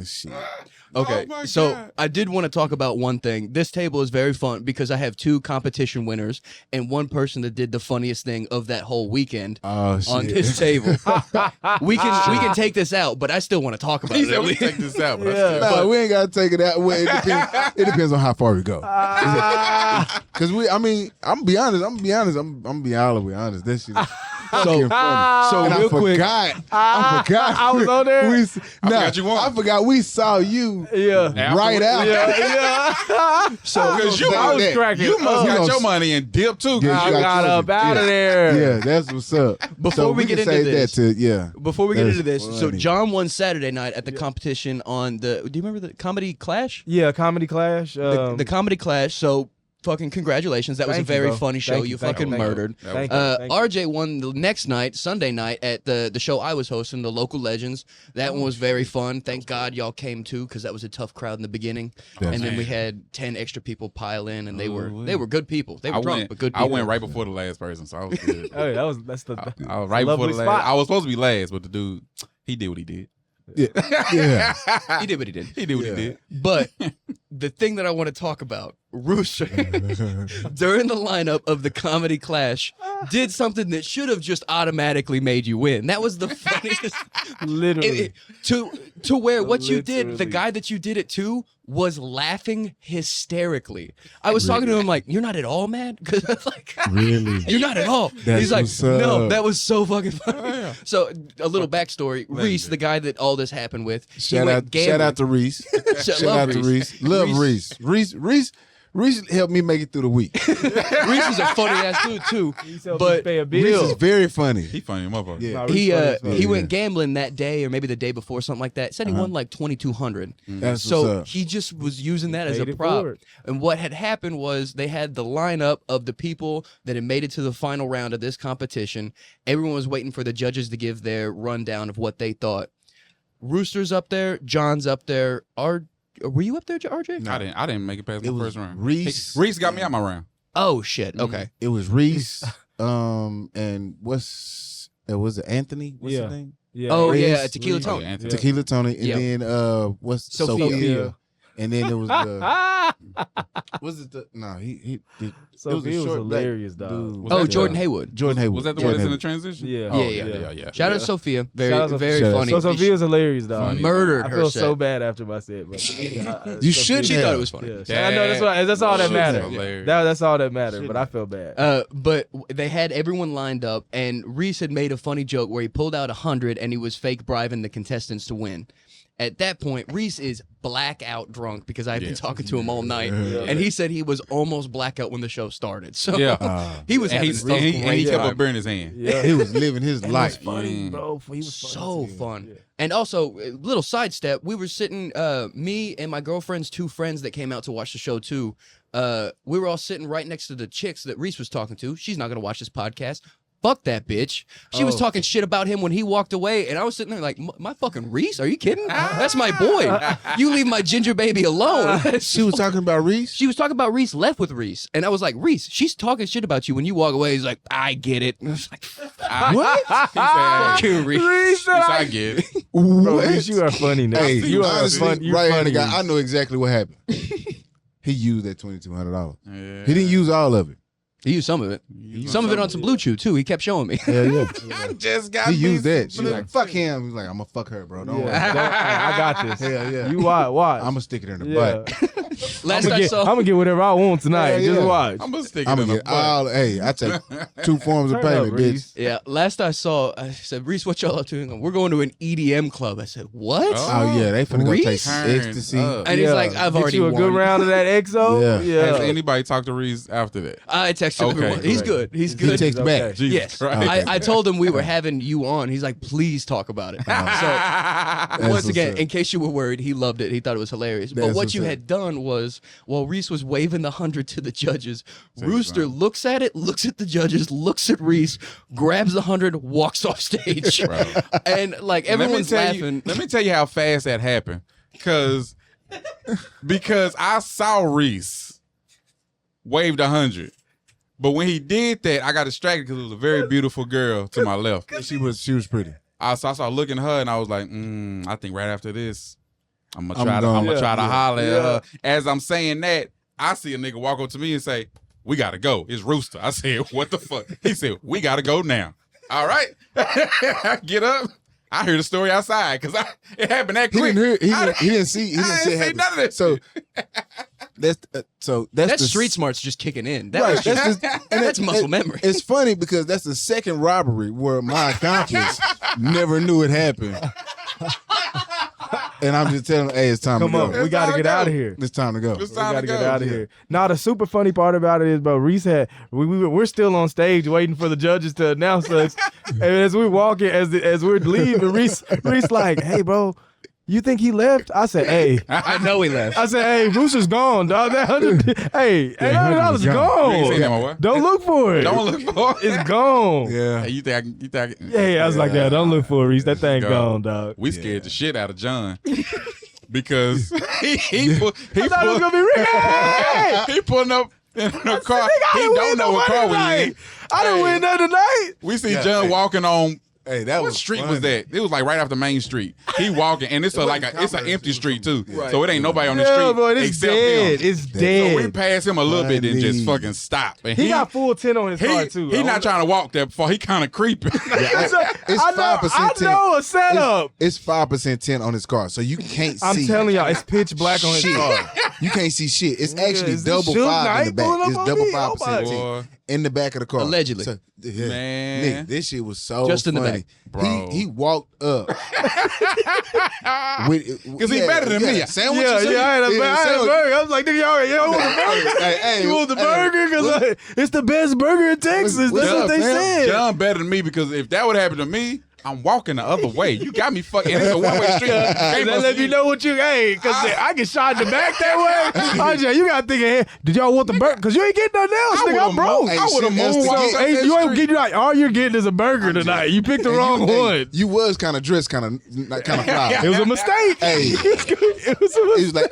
shit. Okay, Oh my so God. I did want to talk about one thing. This table is very fun because I have 2 competition winners and one person that did the funniest thing of that whole weekend Oh shit. on this table. we can take this out, but I still want to talk about He it. said we take this out, but Yeah. No, we ain't gotta take it out. Well, it depends on how far we go. Cause I'm gonna be honest. I'm gonna be all the way honest. That shit is fucking funny. So And real quick, I forgot. I was on there. I forgot you won. I forgot we saw you Yeah. right out. Yeah. so because I was cracking you must up. got your money and dip too. Yeah, I you got yours. up out of there. Yeah, that's what's up. Before So we get can into say this- that before we get That's into this, so funny. John won Saturday night at the competition on the. Do you remember the Comedy Clash? Yeah, Comedy Clash. The Comedy Clash. So fucking congratulations. That was a Thank you, very bro. funny show. Thank You you, thank fucking you, thank you. murdered. Thank you, thank you. RJ won the next night, Sunday night, at the show I was hosting, the Local Legends. That one was very fun. Thank God y'all came too, because that was a tough crowd in the beginning. Yes. And then we had 10 extra people pile in, and they were good people. They were drunk, but good I people. went right before the last person, so I was good. Hey, that's the I was right before lovely the last. spot. I was supposed to be last, but the dude, he did what he did. Yeah. He did what he did. He did what he did. But the thing that I want to talk about, Rooster, during the lineup of the Comedy Clash, did something that should have just automatically made you win. That was the funniest. Literally. To where what you did, the Literally. guy that you did it to was laughing hysterically. I was talking to him like, "You're not at all mad," because like, Really? "You're not at all." That's He's like, what's up. "No, that was so fucking funny." So a little backstory: Reese, the guy that all this happened with, he Shout went out gambling. to Reese. Shout love out to Reese. Love Reese. Reese Reese helped me make it through the week. Reese is a funny ass dude too. But pay a Reese bill. is very funny. He funny, motherfucker. Yeah. Nah, Reese funny as fuck. He went gambling that day or maybe the day before, something like that. Said he won like $2,200. That's So what's up. he just was using that as Paid a it prop. forward. And what had happened was they had the lineup of the people that had made it to the final round of this competition. Everyone was waiting for the judges to give their rundown of what they thought. Rooster's up there, John's up there. Were you up there, RJ? No, I didn't make it past my first round. Reese. Reese got me out my round. Oh shit. Okay. It was Reese. And was it Anthony? What's his name? Yeah. Oh Reese, yeah, Tequila Reese. Tony. Yeah, Anthony. Tequila Tony. And Yep. then what's Sophia. And then it was the was it the he it Sophia was short black hilarious, dog. dude. Oh, Jordan Haywood. Jordan Haywood. Was that the Jordan one that's in the Haywood. transition? Yeah. Oh, Yeah. Shout out to Sophia. Very Shout out to very Sophia. funny. So Sophia's hilarious, dog. Murdered I her feel set. so bad after my set, but You shouldn't She have. thought it was funny. Yeah. I know that's all that Shit, matters. hilarious. That's all that mattered. But I feel bad. But they had everyone lined up, and Reese had made a funny joke where he pulled out 100 and he was fake bribing the contestants to win. At that point, Reese is blackout drunk because I had been talking to him all night, and he said he was almost blackout when the show started. So he was having and he kept time. a beer in his hand. Yeah. He was living his life. Funny, bro. He was So funny. fun. Yeah. And also, a little sidestep, we were sitting, me and my girlfriend's two friends that came out to watch the show too. We were all sitting right next to the chicks that Reese was talking to. She's not going to watch this podcast. Fuck that bitch. She was talking shit about him when he walked away, and I was sitting there like, my fucking Reese? Are you kidding? That's my boy. You leave my ginger baby alone. She was talking about Reese? She was talking about Reese left with Reese. And I was like, Reese, she's talking shit about you when you walk away. He's like, I get it. And I was like, What? He said, you, Reese. Reese said, I get it. Bro, What? Reese, you are funny now. Hey, you are honestly, fun. You're right funny. on the guy. I know exactly what happened. He used that $2,200. Yeah. He didn't use all of it. He used some of it. Some of it on some Blue Chew, too. He kept showing me. Yeah, yeah. Just got He used me that. She some- was like, fuck him. He's like, I'm gonna fuck her, bro. Don't worry. I got this. Hell yeah. You watch. I'm gonna stick it in the Yeah. butt. Last I'm I saw... gonna get whatever I want tonight. Yeah, Just yeah. watch. I'm gonna stick it I'm in gonna the get butt. all. Hey, I take 2 forms of Turn up, payment, Reese. bitch. Yeah, last I saw, I said, Reese, what y'all up to? He goes, we're going to an EDM club. I said, what? Oh yeah, they finna go take Reese? some Turns ecstasy. up. And he's like, I've Get already you a won. good round of that XO. Yeah. Has anybody talked to Reese after that? I texted him. Okay, everyone. He's great. good. He's He good. takes back. Jesus Yes. Christ. I told him we were having you on. He's like, please talk about it. So once what's again, up. in case you were worried, he loved it. He thought it was hilarious. But That's what what's you up. had done was, while Reese was waving the 100 to the judges, Take Rooster it down. looks at it, looks at the judges, looks at Reese, grabs the 100, walks off stage. Bro. And like everyone's laughing. Let me tell you how fast that happened. Because I saw Reese waved 100. But when he did that, I got distracted because it was a very beautiful girl to my left. She was pretty. I saw looking at her and I was like, I think right after this, I'm gonna I'm try gonna- to try to yeah, holler yeah. at her. As I'm saying that, I see a nigga walk up to me and say, "We gotta go." It's Rooster. I said, "What the fuck?" He said, "We gotta go now." All right, I get up. I heard the story outside because it happened that He quick. didn't hear. I He didn't see. He didn't I see didn't it see happen. none of that So shit. that's That's the street smarts just kicking in. That Right, was just, that's just- and that's muscle memory. It's funny because that's the second robbery where my accomplice never knew it happened. And I'm just telling him, hey, it's time Come to go. on, we gotta get out of here. It's time to go. It's We time gotta to get go. out of here. Now, the super funny part about it is, bro, Reese had we're still on stage waiting for the judges to announce us, and as we're walking, as we're leaving, Reese like, hey, bro, you think he left? I said, hey. I know he left. I said, hey, Rooster's gone, dog. That $100, $100 is You ain't gone. seen that, my boy? Don't look for it. Don't look for it. It's gone. Yeah. Hey, you think I can? Yeah, I was like, yeah, don't look for it, Reese. That thing Gone. gone, dog. We scared the shit out of John because he I thought it was gonna be Ricky. he pulling up in a car. Nigga, I He didn't don't win know no what money car we tonight. in. I didn't Hey. win nothing tonight. We see Yeah, John hey. walking on. Hey, that What was street funny. was that? It was like right off the main street. He walking, and it's it's an empty street too. Right. So it ain't nobody on the Yeah, street bro, it's except dead. him. It's So dead. we pass him a little bit and just Funny. fucking stop. And He got full 10 on his car too. He not trying to walk that far. He kind of creeping. It's I know, 5% I know a setup. It's 5% tint on his car, so you can't I'm see. telling y'all, it's pitch black on his shit. car. You can't see shit. It's Nigga, actually is this double Suge 5 in Knight the back. pulling up It's on double me? 5% Nobody. tint. Boy. in the back of the car. Allegedly. So, yeah. Man. Nigga, this shit was so Just in the funny. back. Bro. He walked up. Because he better than me. Sandwich. I had a burger. I was like, nigga, y'all want the burger? Hey, You want the burger? Because it's the best burger in Texas. That's what they said. John better than me because if that would happen to me, I'm walking the other way. You got me fucking. It's a one-way street. That let you know what you ate. Because I get shot in the back that way. RJ, you got to think ahead. Did y'all want the burger? Because you ain't getting nothing else, nigga. I'm broke. I would have moved. Hey, you ain't getting like all you're getting is a burger tonight. You picked the wrong one. You was kind of dressed, kind of fly. It was a mistake. Hey, it was a mistake. he was like,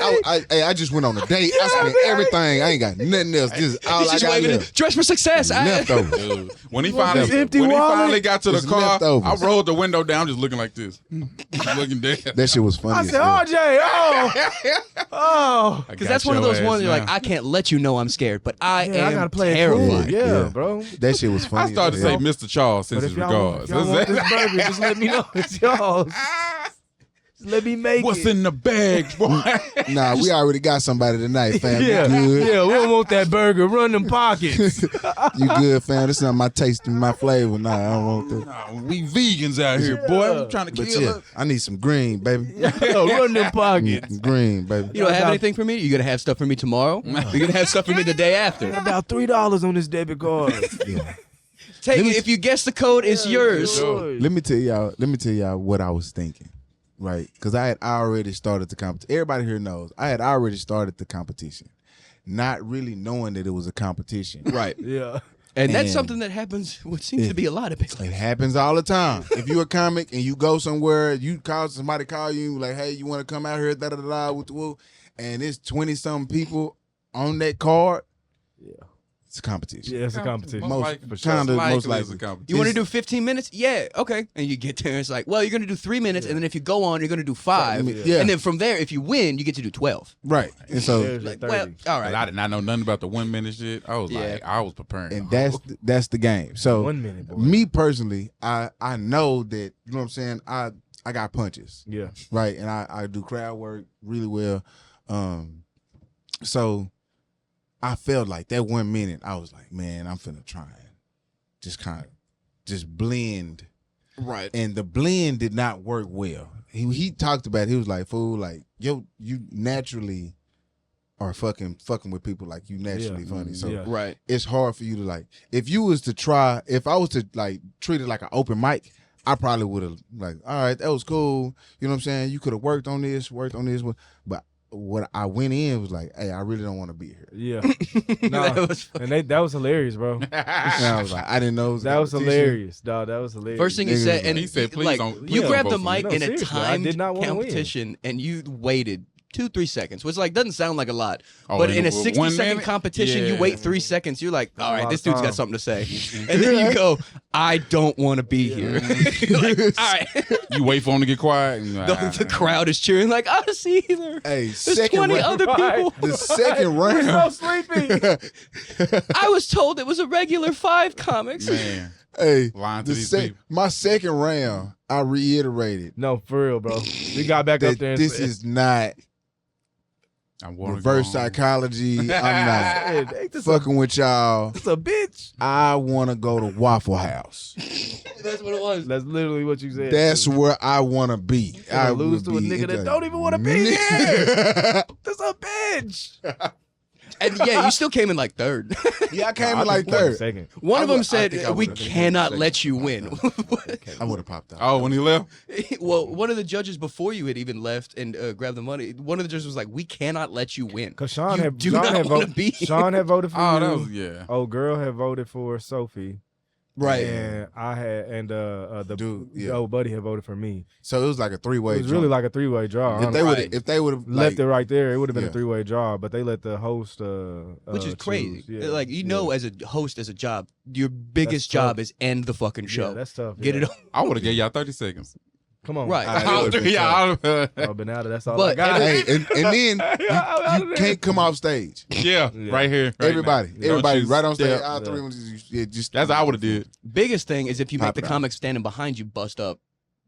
I just went on a date. I spent everything. I ain't got nothing else. This is all He's I just got waving left. dress for success. Leftovers. When he This empty wallet? finally got to the It's car, I leftovers. rolled the window down, just looking like this, looking dead. That shit was funny. I as said, hell. RJ, oh. Because that's one of those ones you're like, I can't let you know I'm scared, but I I am gotta play it terrified. cool. Yeah, bro. That shit was funny. I started to say Mr. Charles since But his if y'all want, regards. if y'all want this burger, just let me know it's yours. Just let me make What's it. in the bag, boy? Nah, we already got somebody tonight, fam. Yeah, You good? yeah, we don't want that burger. Run them pockets. You good, fam? This is not my taste and my flavor. Nah, I don't want that. Nah, we vegans out here, boy. We trying to But kill yeah, us. I need some green, baby. Run them pockets. Green, baby. You don't have anything for me? You gonna have stuff for me tomorrow? You're gonna have stuff for me the day after. About $3 on this debit card. Yeah. Take it. If you guess the code, it's yours. Let me tell y'all what I was thinking, right? Because I had already started the competition. Everybody here knows I had already started the competition, not really knowing that it was a competition. Right. Yeah. And that's And- something that happens, what seems to be a lot of people. It happens all the time. If you're a comic and you go somewhere, you call somebody, call you like, hey, you want to come out here, da da da da, with the woo, and it's 20-something people on that card. Yeah. It's a competition. Yeah, it's a competition. Most likely- for sure. Most it's likely. a competition. You want to do 15 minutes? Yeah, okay. And you get there, it's like, well, you're going to do 3 minutes, and then if you go on, you're going to do 5. Yeah. And then from there, if you win, you get to do 12. Right. And so, There's Like, 30. well, all right. I did not know nothing about the 1 minute shit. I was Yeah. like, I was preparing. and that's the game. So 1 minute, boy. me personally, I know that, you know what I'm saying, I got punches. Yeah. Right. And I do crowd work really well. So I felt like that 1 minute, I was like, man, I'm finna try and just kind of just blend. Right. And the blend did not work well. He talked about it. He was like, fool, like, yo, you naturally are fucking with people, like you naturally funny. So Yeah. Right. it's hard for you to like, if I was to like treat it like an open mic, I probably would have like, all right, that was cool. You know what I'm saying? You could have worked on this, but what I went in was like, hey, I really don't want to be here. Yeah. That was And that was hilarious, bro. And I was like, I didn't know it was That was competition. hilarious, dog. That was hilarious. First thing he Nigga said, was and He said, please like, don't- you please grabbed the don't vote for me. mic No, in a seriously, I timed did not wanna win. competition, and you waited 2-3 seconds, which like doesn't sound like a lot, Oh, but in in a a 60-second 1 minute? competition, you Yeah. wait 3 seconds. You're like, all a right, lot this of dude's got time. something to say, and then you go, I don't want to be here. Like, all right, You wait for him to get quiet. And, the crowd is cheering like, I see there. Hey, There's second 20 round, other people. the second round. so sleepy. I was told it was a regular 5 comics. Man, Hey, lying to these people. my second round, I reiterated No, for real, bro. We got back up that there and this said, is not I want reverse psychology. I'm not Hey, this fucking with y'all. a bitch. I want to go to Waffle House. That's what it was. That's literally what you said. That's where I want to be. I lose would to a be nigga in that the- don't even want to be here. That's a bitch. And yeah, you still came in like 3rd. Yeah, I came I in like just won third. second. One of I them would- I said, think I we would've been cannot second. let you win. I would have popped out. Oh, when he left? Well, one of the judges before you had even left and grabbed the money, one of the judges was like, we cannot let you win. Because Sean You had do Sean not had wanna voted. be here. Sean had voted for Oh, you. that was, yeah. Oh, girl had voted for Sophie. Right. And I had, and the Dude, yeah. old buddy had voted for me. So it was like a three-way. It was really like a 3-way draw. if they honestly. would if they would have left it right there, it would have been Yeah. a 3-way draw. But they let the host, Which is crazy. choose. Yeah. Like, you know, as a host, as a job, your biggest That's job tough. is end the fucking show. Yeah, that's tough. Get yeah. it on. I would have gave y'all 30 seconds. Come on, Right. Oh, but now that's all I But got. Hey, and then you can't come off stage. Yeah, right here. Right Everybody, now. everybody, Don't right on stage. step. All three of them just That's what I would have did. Biggest thing is if you make Pop the it out. comics standing behind you bust up.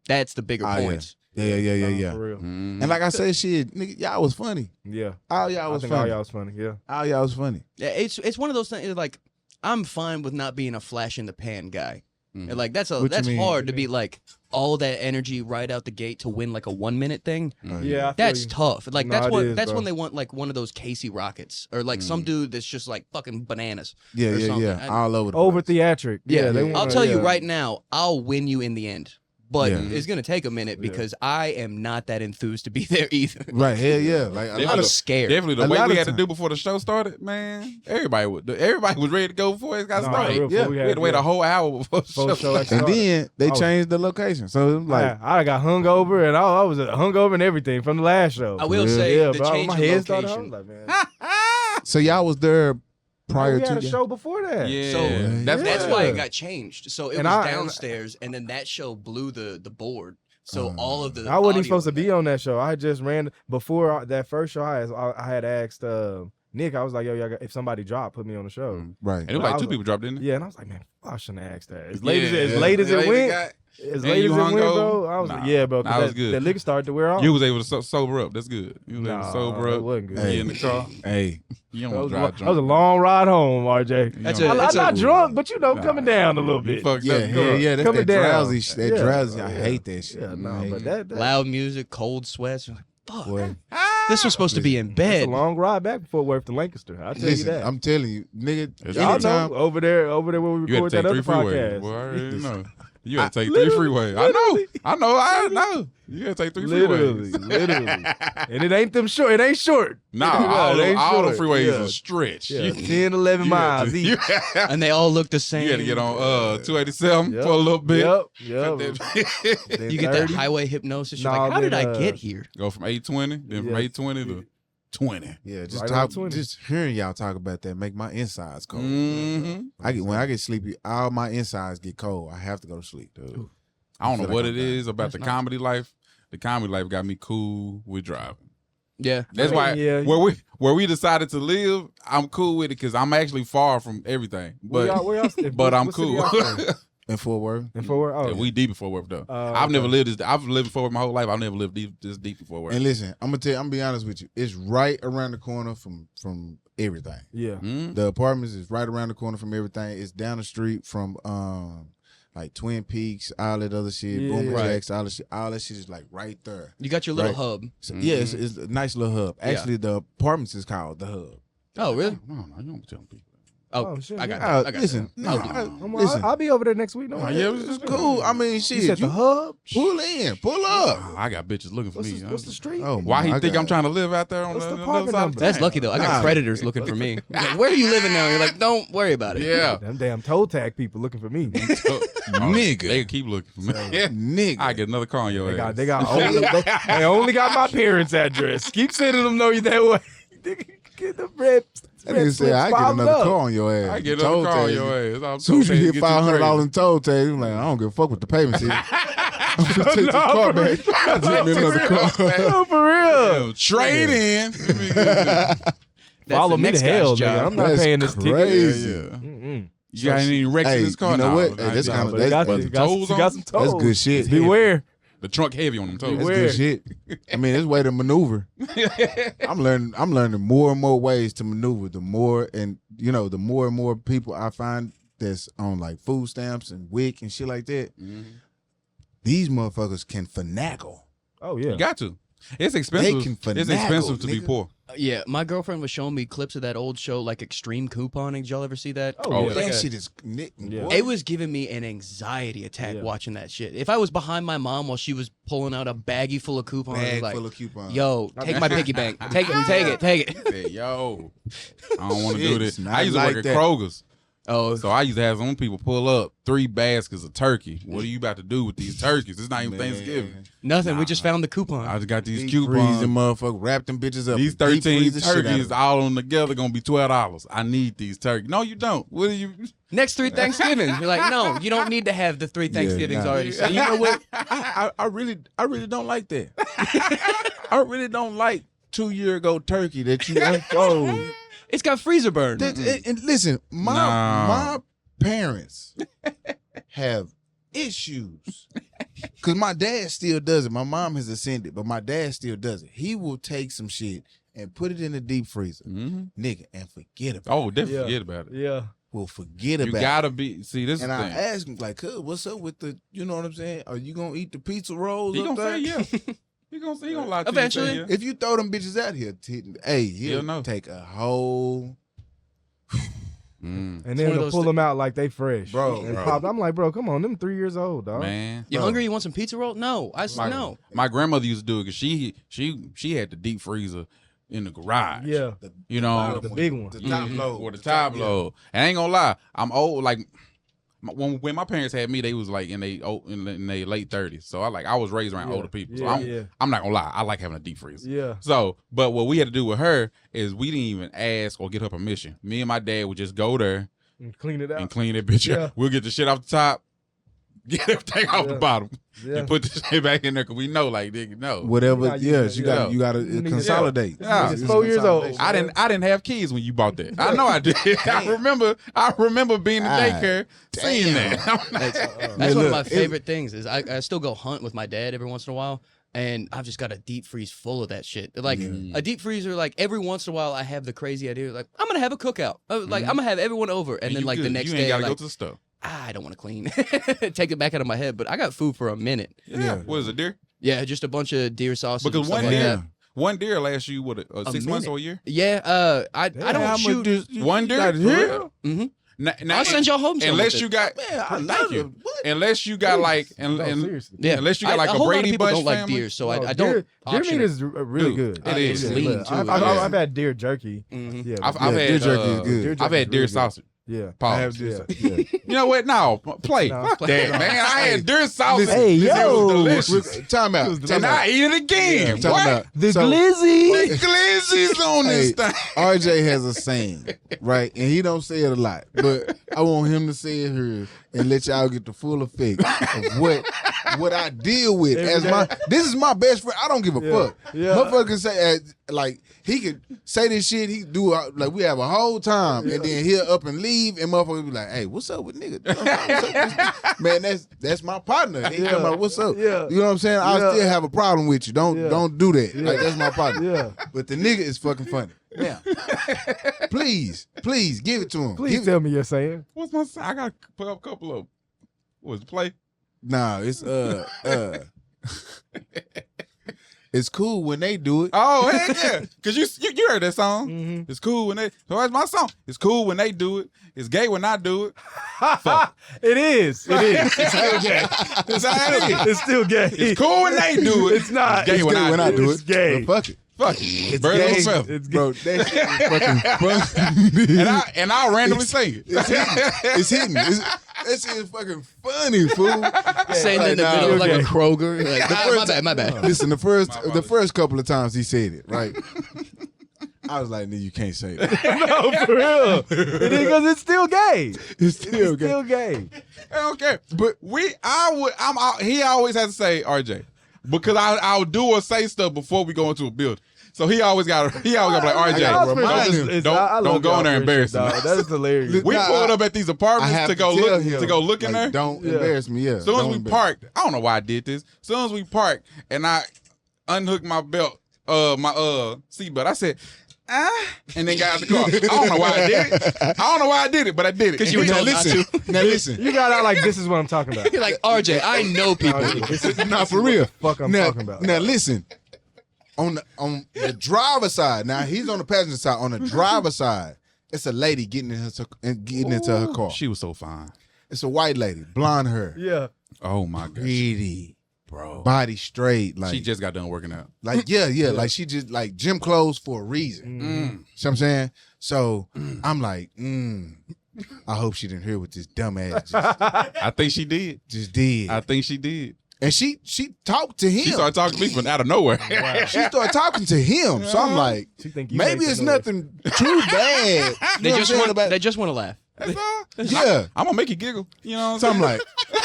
That's the bigger points. Yeah. For real. And like I said, shit, nigga, y'all was funny. Yeah. All y'all was I think all funny. y'all was funny. Yeah. All y'all was funny. Yeah, it's one of those things like I'm fine with not being a flash in the pan guy. Mhm. And like that's What you mean? hard to be like all that energy right out the gate to win like a 1 minute thing. Yeah, I feel That's you. tough. Like No, it is, that's bro. when they want like one of those Casey Rockets or like some dude that's just like fucking bananas. Yeah, or yeah, something. yeah. All over the Over place. theatric. Yeah, they I'll wanna- tell you yeah. right now, I'll win you in the end. But Yeah. it's gonna take a minute because I am not that enthused to be there either. Right, hell yeah. Like a lot I'm of scared. Definitely the A way lot we of had to time- do before the show started, man. Everybody was ready to go before it got Nah, started. for real, Yeah, we we had- had to wait yeah. a whole hour before the Before show the show started. and then they I was- changed the location. So it was like I got hungover and I was hungover and everything from the last show. I will Yeah. say yeah, the bro, change my in head started location. hurting. Like, man. so y'all was there prior we had a to show before that. Yeah, So that's that's Yeah. why it got changed. So it And was I- downstairs, and then that show blew the board. So all of the I wasn't even audio supposed to in be there- on that show. I just ran before that first show. I had asked Nick. I was like, "Yo, if somebody dropped, put me on the show." right. And it was I like was two like- people dropped in there. Yeah, and I was like, "Man, I shouldn't have asked that." As late as Yeah. as late as it went, got- as And late you as it went, hungover? bro. I was Nah, like, "Yeah, bro." 'cause that was good. The liquor started to wear off. You was able to sober up. That's good. You was able to Nah, sober it up. wasn't good. Get in the car. Hey, You That don't was, drive that was a drunk. long ride home, RJ. That's You a- don't- that's I'm not a- drunk, but coming down a little You bit. fucked yeah, up. yeah. That's Coming that down. drowsy. That Yeah. drowsy. I Yeah. hate that shit. Yeah, I no, hate but it. that loud music, cold sweats. You're like, fuck. Boy, This was supposed to be in that's bed. a long ride back from Fort Worth to Lancaster. I'll tell listen, you that. I'm telling you, nigga. It's Y'all Anytime, know over there where we You had record to take that three other freeways. podcast. Boy, I already know. You had to take Literally, three freeways. I know. You had to take three Literally, freeways. literally. And it ain't them short. It ain't short. Nah, Yeah, all it ain't the short. freeways Yeah. are stretch. Yeah, You- 10, 11 you had miles to- each. And they all look the same. You had to get on 287 Yep. for a little bit. Yep. Then You get that 30. highway hypnosis. You're Nah, like, how did then, I get here? Go from 820, then from Yeah. 820 to 20. yeah, just Right talk. on 20. Just hearing y'all talk about that make my insides cold. Mm-hmm. When I get sleepy, all my insides get cold. I have to go to sleep, dude. I don't know feel what like it I'm is about That's the nice. comedy life. The comedy life got me cool with driving. Yeah. That's I why mean, yeah. where we decided to live, I'm cool with it because I'm actually far from everything. Where But y'all but I'm what city cool. y'all from? In Fort Worth. In Fort Worth? Oh, Yeah, we deep in Fort Worth though. Okay. I've never lived I've lived in Fort Worth my whole life. I've never lived this deep in Fort Worth. And listen, I'm gonna be honest with you. It's right around the corner from everything. yeah. Mm. The apartments is right around the corner from everything. It's down the street from like Twin Peaks, all that other shit, Yeah, Boomer yeah. Jacks, all that shit is like right there. You got your little Right. hub. So, yeah, it's a nice little hub. Yeah. Actually, the apartments is called the hub. Oh, really? No, you don't tell people. Oh, Oh, shit, I got yeah. that. I got Listen, that. no, I'll do it. listen. I'll be over there next week. No, yeah, it's just Cool. I mean, You shit. said the hub? pull in, pull up. I got bitches looking for me. What's the street? Oh, Why he my think God. I'm trying to live out there on What's the the other apartment side? number? That's lucky though. I got Nah. predators looking for me. Like, where are you living now? You're like, don't worry about it. Yeah. Them damn toe tag people looking for me. Nigga. They keep looking for me. Nigga. I get another car on your ass. They only got my parents' address. Keep sending them know you that way. Get the red. That nigga said, I get another car on your ass. I get Toll another car on tags. your ass. As soon as you hit $500 in toll tags, I'm like, I don't give a fuck with the payment. I'm gonna take this car back. I'll get me another car. No, for real. Trade in. That's Follow the me next to hell, guy's nigga. job. I'm not That's paying this crazy. ticket. Mm-mm. You got any wrecks in Hey, this car? you know No, what? I Hey, that's don't. kinda- But they got, But they the got, toes you on? got some toes. That's good shit. Beware. The trunk heavy on them toes. That's Beware. good shit. I mean, it's way to maneuver. I'm learning more and more ways to maneuver. The more and more people I find that's on like food stamps and WIC and shit like that. These motherfuckers can finagle. Oh, yeah. You got to. It's expensive. They can It's finagle, expensive to be nigga. poor. Yeah, my girlfriend was showing me clips of that old show, like Extreme Couponing. Did y'all ever see that? Oh, yeah. That shit is Yeah. boy. It was giving me an anxiety attack Yeah. watching that shit. If I was behind my mom while she was pulling out a baggie full of coupons, I'd be bag like, full of coupons. yo, take my piggy bank. Take it. Say, yo, I don't want to do It's this. not I used to like work that. at Kroger's. Oh, So I used to have some people pull up 3 baskets of turkey. What are you about to do with these turkeys? It's not even Man. Thanksgiving. nothing. We just found the coupon. I just got these Deep coupons. freeze them motherfucker, wrap them bitches up. These deep 13 freeze the shit out of turkeys them. all on together gonna be $12. I need these turkeys. No, you don't. What are you? Next 3 Thanksgivings. You're like, no, you don't need to have the 3 Thanksgivings nah. already. And you know what? I really don't like that. I really don't like 2 year ago turkey that you unfold. It's got freezer burn. And listen, my parents have issues. Cause my dad still does it. My mom has ascended, but my dad still does it. He will take some shit and put it in the deep freezer, nigga, and forget about it. Oh, definitely forget about it. Yeah. will forget You about gotta be. See, this and is the I thing. asked him, like, cuz, what's up with the, you know what I'm saying? Are you going to eat the pizza rolls He up gonna there? say yeah. He gonna lie to Eventually. you. and say If you throw them bitches out here, he'll know. take a whole... And one then of they'll those pull them out like they fresh. Bro, And bro. pop, I'm like, bro, come on, them 3 years old, dog. Man, You hungry? You want some pizza roll? No, I said no. my grandmother used to do it because she had the deep freezer in the garage. Yeah. You know, The big one. The top load. or the top load. And I ain't gonna lie, I'm old. Like when my parents had me, they was like in they late 30s. So I was raised around older people. So I'm not gonna lie, I like having a deep freezer. Yeah. So, but what we had to do with her is we didn't even ask or get her permission. Me and my dad would just go there And clean it out. and clean that bitch Yeah. up. We'll get the shit off the top, get everything off the bottom, Yeah. and put the shit back in there because we know, like, nigga, no. Whatever, you yeah. got to Niggas- consolidate. Yeah. It's 4 years old. I didn't have kids when you bought that. I know I did. I remember being in daycare seeing that. That's one of my favorite things. Is I still go hunt with my dad every once in a while, and I've just got a deep freeze full of that shit. Like a deep freezer. Like every once in a while, I have the crazy idea. Like I'm gonna have a cookout. Like I'm gonna have everyone over, and then you like the good. next you ain't day, gotta like, go to the store. I don't want to clean. Take it back out of my head, but I got food for a minute. Yeah. What is it, deer? Yeah, just a bunch of deer sausage. Because and stuff like that. one deer lasts you what 6 months or a year? Yeah, I don't shoot. One deer? Mm-hmm. Now, I'll send y'all home. Unless you got, thank you. Unless you got like, unless you got like a a whole lot of Brady people Bunch don't like family. deer, so I don't. Deer meat is really good. It is. It's lean, too. I've had deer jerky. Mm-hmm. Yeah, I've but- had deer jerky is good. I've had deer sausage. Yeah. I have Pause. this. Yeah. You know what? No, play. No, Fuck play. that, man. I had deer sausage. Hey, It yo. was delicious. Time out. And I eat it again. Time What? out. The So- glizzy. The glizzy's on this thing. RJ has a saying, right? And he don't say it a lot, but I want him to say it here and let y'all get the full effect of what I deal with as this is my best friend. I don't give a fuck. Yeah. Motherfucker can say like he could say this shit. He do like we have a whole time, and then he'll up and leave, and motherfucker be like, "Hey, what's up with nigga? What's up with this?" Man, that's my partner. He come out, what's up? Yeah. You know what I'm saying? I still have a problem with you. Don't do that. Yeah. Like that's my partner. Yeah. But the nigga is fucking funny. Now, please give it to him. Please tell me you're saying. What's my? I got to put up a couple of. What's play? Nah, it's it's cool when they do it. Oh, heck yeah. Because you heard that song. Mm-hmm. It's cool when they. So that's my song. It's cool when they do it. It's gay when I do it. Fuck. It is. It is. It's still gay. That's how it is. It's still gay. It's cool when they do it. It's not. It's gay when I do it. It's gay. But fuck it. Fuck it. It's Bird gay. of a feather. It's Bro, that shit is fucking funny. And I'll randomly sing it. It's hitting. That shit is fucking funny, fool. Saying that in the Nah, middle of like okay. a Kroger. Like, my bad. Listen, the first couple of times he said it, right? I was like, "Nigga, you can't say that." No, for real. Because it's still gay. It's still gay. Still gay. I don't care. But he always has to say RJ. Because I'll do or say stuff before we go into a building. So he always got to be like, RJ, don't go in there and embarrass him. That is hilarious. We pulled up at these apartments I have to go look in there. Don't embarrass me. Yeah. As soon as we parked, I don't know why I did this. As soon as we parked and I unhooked my belt, my seatbelt, I said, and then got out the car. I don't know why I did it. But I did it. Because you were told not to. Now listen. You got out like this is what I'm talking about. You're like, RJ, I know people. Not for real. Fuck I'm talking about. Now listen. On the driver's side, now he's on the passenger side. On the driver's side, it's a lady getting into her car. She was so fine. It's a white lady, blonde hair. Yeah. Oh my gosh. Pretty, bro. body straight. Like She just got done working out. like yeah. Like she just like gym clothes for a reason. Mm-hmm. You know what I'm saying? So I'm like, I hope she didn't hear what this dumb ass I think she did. just did. I think she did. And she talked to him. She started talking to me from out of nowhere. She started talking to him. So I'm like, She think you maybe make it's the noise. nothing too bad. You They know just what I'm saying? want. They just want to laugh. That's all. Yeah. I'm gonna make you giggle. You know what So I'm I'm saying?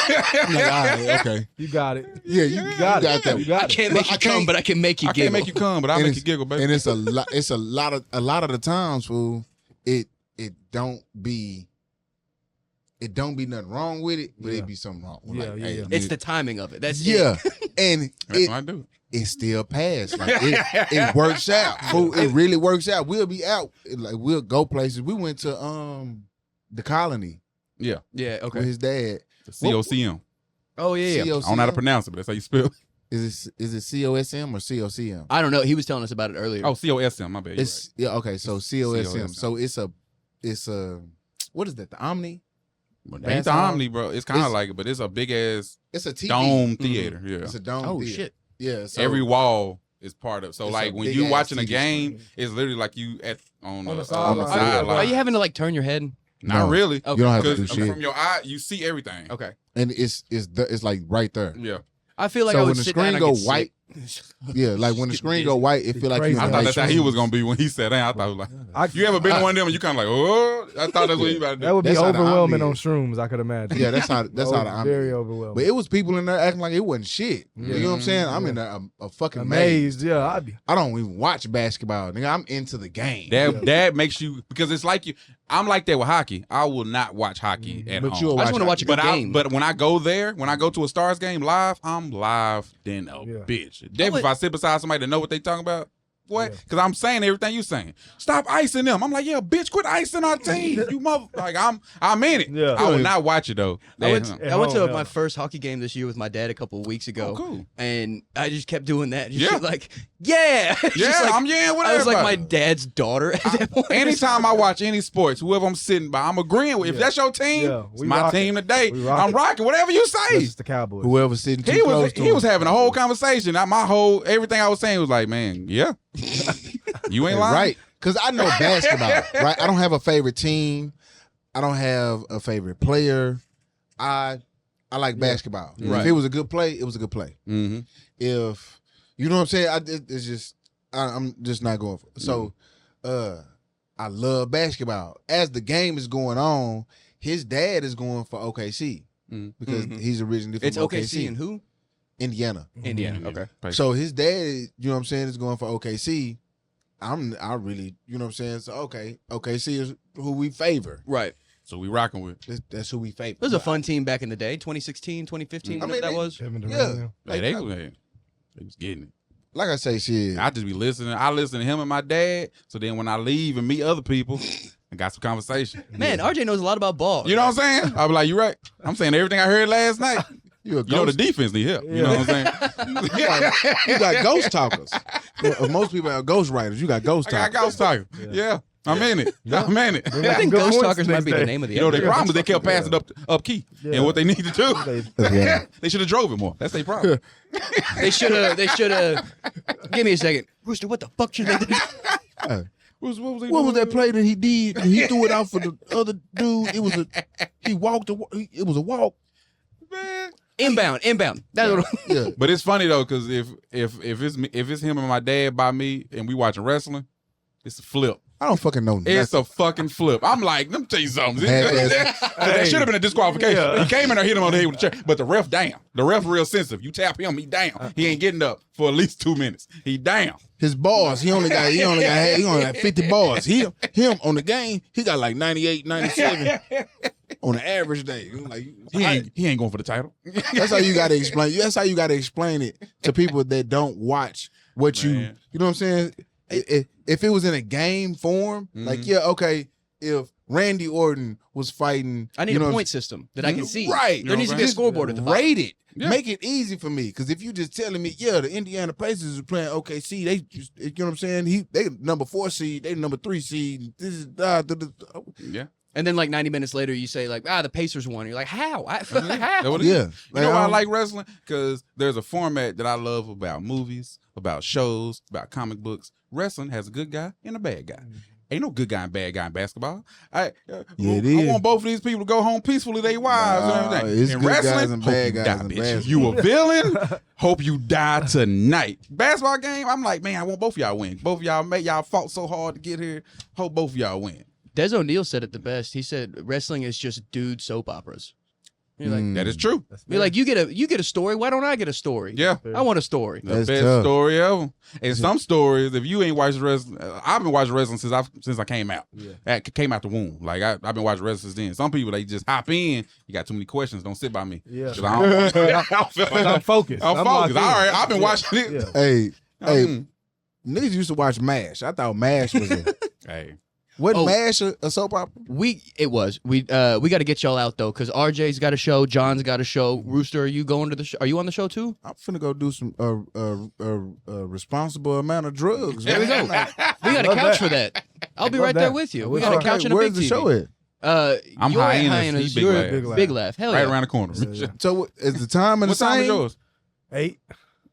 like, all right, okay. You got it. Yeah, you got that. You got I can't make you come, but I can make you I giggle. can't make you come, but I'll And make you it's- giggle, baby. And it's a lot of the times, fool, it don't be nothing wrong with it, but it be something wrong. Yeah, Like, yeah, hey, yeah. It's nigga, the timing of it. That's yeah. And That's what I do. it still passed. Like it works out. Fool, it really works out. We'll be out. Like we'll go places. We went to The Colony Yeah. Yeah. Okay. with his dad. The COCM. Oh yeah. I don't know how to pronounce it, but that's how you spell it. Is it COSM or COCM? I don't know. He was telling us about it earlier. Oh, COSM. My bad. It's yeah. Okay, so COSM. COSM. So it's a what is that? The Omni? It ain't the Omni, bro. It's kind of like it, but it's a big ass. It's a TV. Dome theater. Yeah. It's a dome. Oh theater. shit. Yeah. So Every wall is part of. So It's like a when big you ass watching a TV game, screen. it's literally like you on the sideline. sideline. Are you having to like turn your head? Not No. really. Okay. you don't have to do Because shit, from your eye, you see everything. Okay. and it's like right there. Yeah. I feel like So I would when the sit down screen and go get sick. white, yeah, like when the screen go white, it feel like crazy. you. I thought that's how he was gonna be when he sat down. I thought it was like, you ever been to one of them and you kind of like, oh, I thought that's what you about to do. That would be That's how the overwhelming Omni on is. shrooms, I could imagine. Yeah, that's how the Very Omni. overwhelming. But it was people in there acting like it wasn't shit. You know what I'm saying? I'm in there a fucking maze. Amazed, yeah. I'd be. I don't even watch basketball, nigga. I'm into the game. That makes you, because it's like you. I'm like that with hockey. I will not watch hockey at But home. you'll I just want to watch a good But game. but when I go there, when I go to a Stars game live, I'm live then a bitch. Definitely if I sit beside somebody that know what they talking about. What? Because I'm saying everything you saying. Stop icing them. I'm like, yeah, bitch, quit icing our team. You mother. Like I'm in it. Yeah. I would not watch it though. I went to home, my first hockey game this year with my dad a couple of weeks ago. Oh, cool. And I just kept doing that. Just Yeah. like, yeah. Just Yeah, like, I'm yeah with I was like my everybody. dad's daughter at that point. Anytime I watch any sports, whoever I'm sitting by, I'm agreeing with. If that's your team, Yeah, it's we my rocking. team today. We rocking. I'm rocking. Whatever you That's say. just the Cowboys. Whoever's sitting too He close was to he him. was having a whole conversation. Everything I was saying was like, man, yeah, you ain't lying, Right. Because I know basketball, right? I don't have a favorite team. I don't have a favorite player. I like basketball. Right. If it was a good play, it was a good play. Mm-hmm. If you know what I'm saying, it's just I'm just not going for it. So I love basketball. As the game is going on, his dad is going for OKC because he's originally from It's OKC and who? Indiana. Indiana. Okay. So his dad, you know what I'm saying, is going for OKC. I really, you know what I'm saying? So OKC is who we favor. Right. So we rocking with. That's who we favor. It was a fun team back in the day, 2016, 2015, whatever that was. Yeah. They was getting it. Like I say, shit. I just be listening. I listen to him and my dad. So then when I leave and meet other people, I got some conversation. Man, RJ knows a lot about ball. You know what I'm saying? I be like, you right. I'm saying everything I heard last night. You know the defense need help. You know what I'm saying? You got ghost talkers. Most people have ghost writers. You got ghost I talkers. got ghost talkers. Yeah. I'm in it. I'm in it. I think Ghost Talkers might be the name of the You know, episode. their problem is they kept passing up key. And what they need to do, they should have drove it more. That's their problem. They should have. Give me a second. Rooster, what the fuck should they do? What What was that play that he did? He threw it out for the other dude. It was he walked. It was a walk. Man. Inbound. That's what. Yeah. But it's funny though, because if it's him and my dad by me and we watching wrestling, it's a flip. I don't fucking know. It's a fucking flip. I'm like, let me tell you something. Half-ass. That should have been a disqualification. Yeah. He came in there, hit him on the head with the chair. But the ref down. The ref real sensitive. You tap him, he down. He ain't getting up for at least 2 minutes. He down. His bars, he only got 50 bars. Him on the game, he got like 98, 97 on an average day. Like He ain't going for the title. that's how you gotta explain. That's how you gotta explain it to people that don't watch what you know what I'm saying? If it was in a game form, like, yeah, okay, if Randy Orton was fighting, I need you know a what I'm point system that I can see. Right. There needs to be a scoreboard at the bottom. Rate it. Yeah. Make it easy for me. Because if you just telling me, yeah, the Indiana Pacers are playing OKC, they just, you know what I'm saying? They number 4 seed, they number 3 seed. This is Yeah. And then like 90 minutes later, you say like, the Pacers won. You're like, how? How? That what it Yeah. is. You know why I like wrestling? Because there's a format that I love about movies, about shows, about comic books. Wrestling has a good guy and a bad guy. Ain't no good guy and bad guy in basketball. it I is. want both of these people to go home peacefully, they wives and everything. It's in good wrestling, guys and hope bad you guys die, in bitch. basketball. You a villain? Hope you die tonight. Basketball game, I'm like, man, I want both of y'all win. Both of y'all fought so hard to get here. Hope both of y'all win. Des O'Neill said it the best. He said wrestling is just dude soap operas. You're like, That is true. you're like, you get a story. Why don't I get a story? Yeah. I want a story. The That's best tough. story ever. And some stories, if you ain't watched wrestling, I've been watching wrestling since I came out. Yeah. Came out the womb. Like I've been watching wrestling since then. Some people, they just hop in. You got too many questions. Don't sit by me. Yeah. 'Cause I don't feel like I'm focused. I'm locked focused. in. All right, I've been watching it. Yeah. Hey, niggas used to watch MASH. I thought MASH was a Hey, What Oh. MASH a soap opera? It was. We got to get y'all out though, because RJ's got a show, John's got a show. Rooster, are you going to the? Are you on the show too? I'm finna go do some responsible amount of drugs. There we go. We got a couch for that. I'll be right there with you. We got a couch and a Where's big the TV. show at? I'm you're at Hyenas, he Big you're Laugh. at Big Laugh. Hell Right yeah. around the corner. So is the time and What the time is same? yours? 8.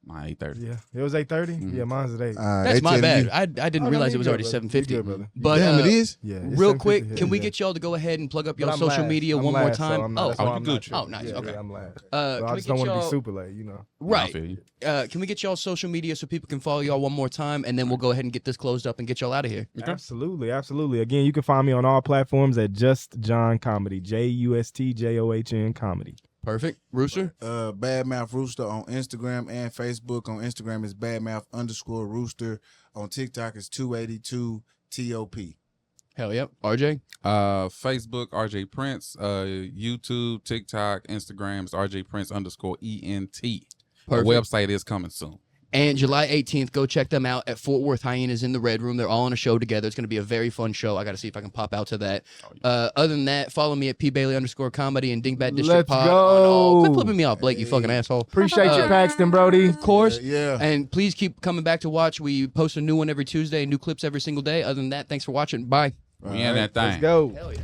Mine 8:30. Yeah, it was 8:30. Yeah, mine's at 8. That's my bad. I didn't realize it was already 7:50. But Damn, it is. Yeah, real quick, can we get y'all to go ahead and plug up your social media one more time? Oh, you good? Oh, nice. Okay. I'm last. Can I we just get don't want to be y'all- super late, you know. Right. I feel you. Can we get y'all social media so people can follow y'all one more time, and then we'll go ahead and get this closed up and get y'all out of here. Absolutely. Again, you can find me on all platforms at Just John Comedy. JustJohn Comedy. Perfect. Rooster? Bad Mouth Rooster on Instagram and Facebook. On Instagram is badmouth_rooster. On TikTok is 282 TOP. Hell yep. RJ? Facebook, RJ Prince. YouTube, TikTok, Instagram is rjprince_ENT. The Perfect. website is coming soon. And July 18th, go check them out at Fort Worth Hyenas in the Red Room. They're all on a show together. It's going to be a very fun show. I got to see if I can pop out to that. Other than that, follow me at _Comedy and Dingbat District Let's Pod. go. Quit flipping me off, Blake, you fucking asshole. Appreciate you, Paxton, Brody. Of course. Yeah. And please keep coming back to watch. We post a new one every Tuesday, new clips every single day. Other than that, thanks for watching. Bye. We in that thing. Let's go. Hell yeah.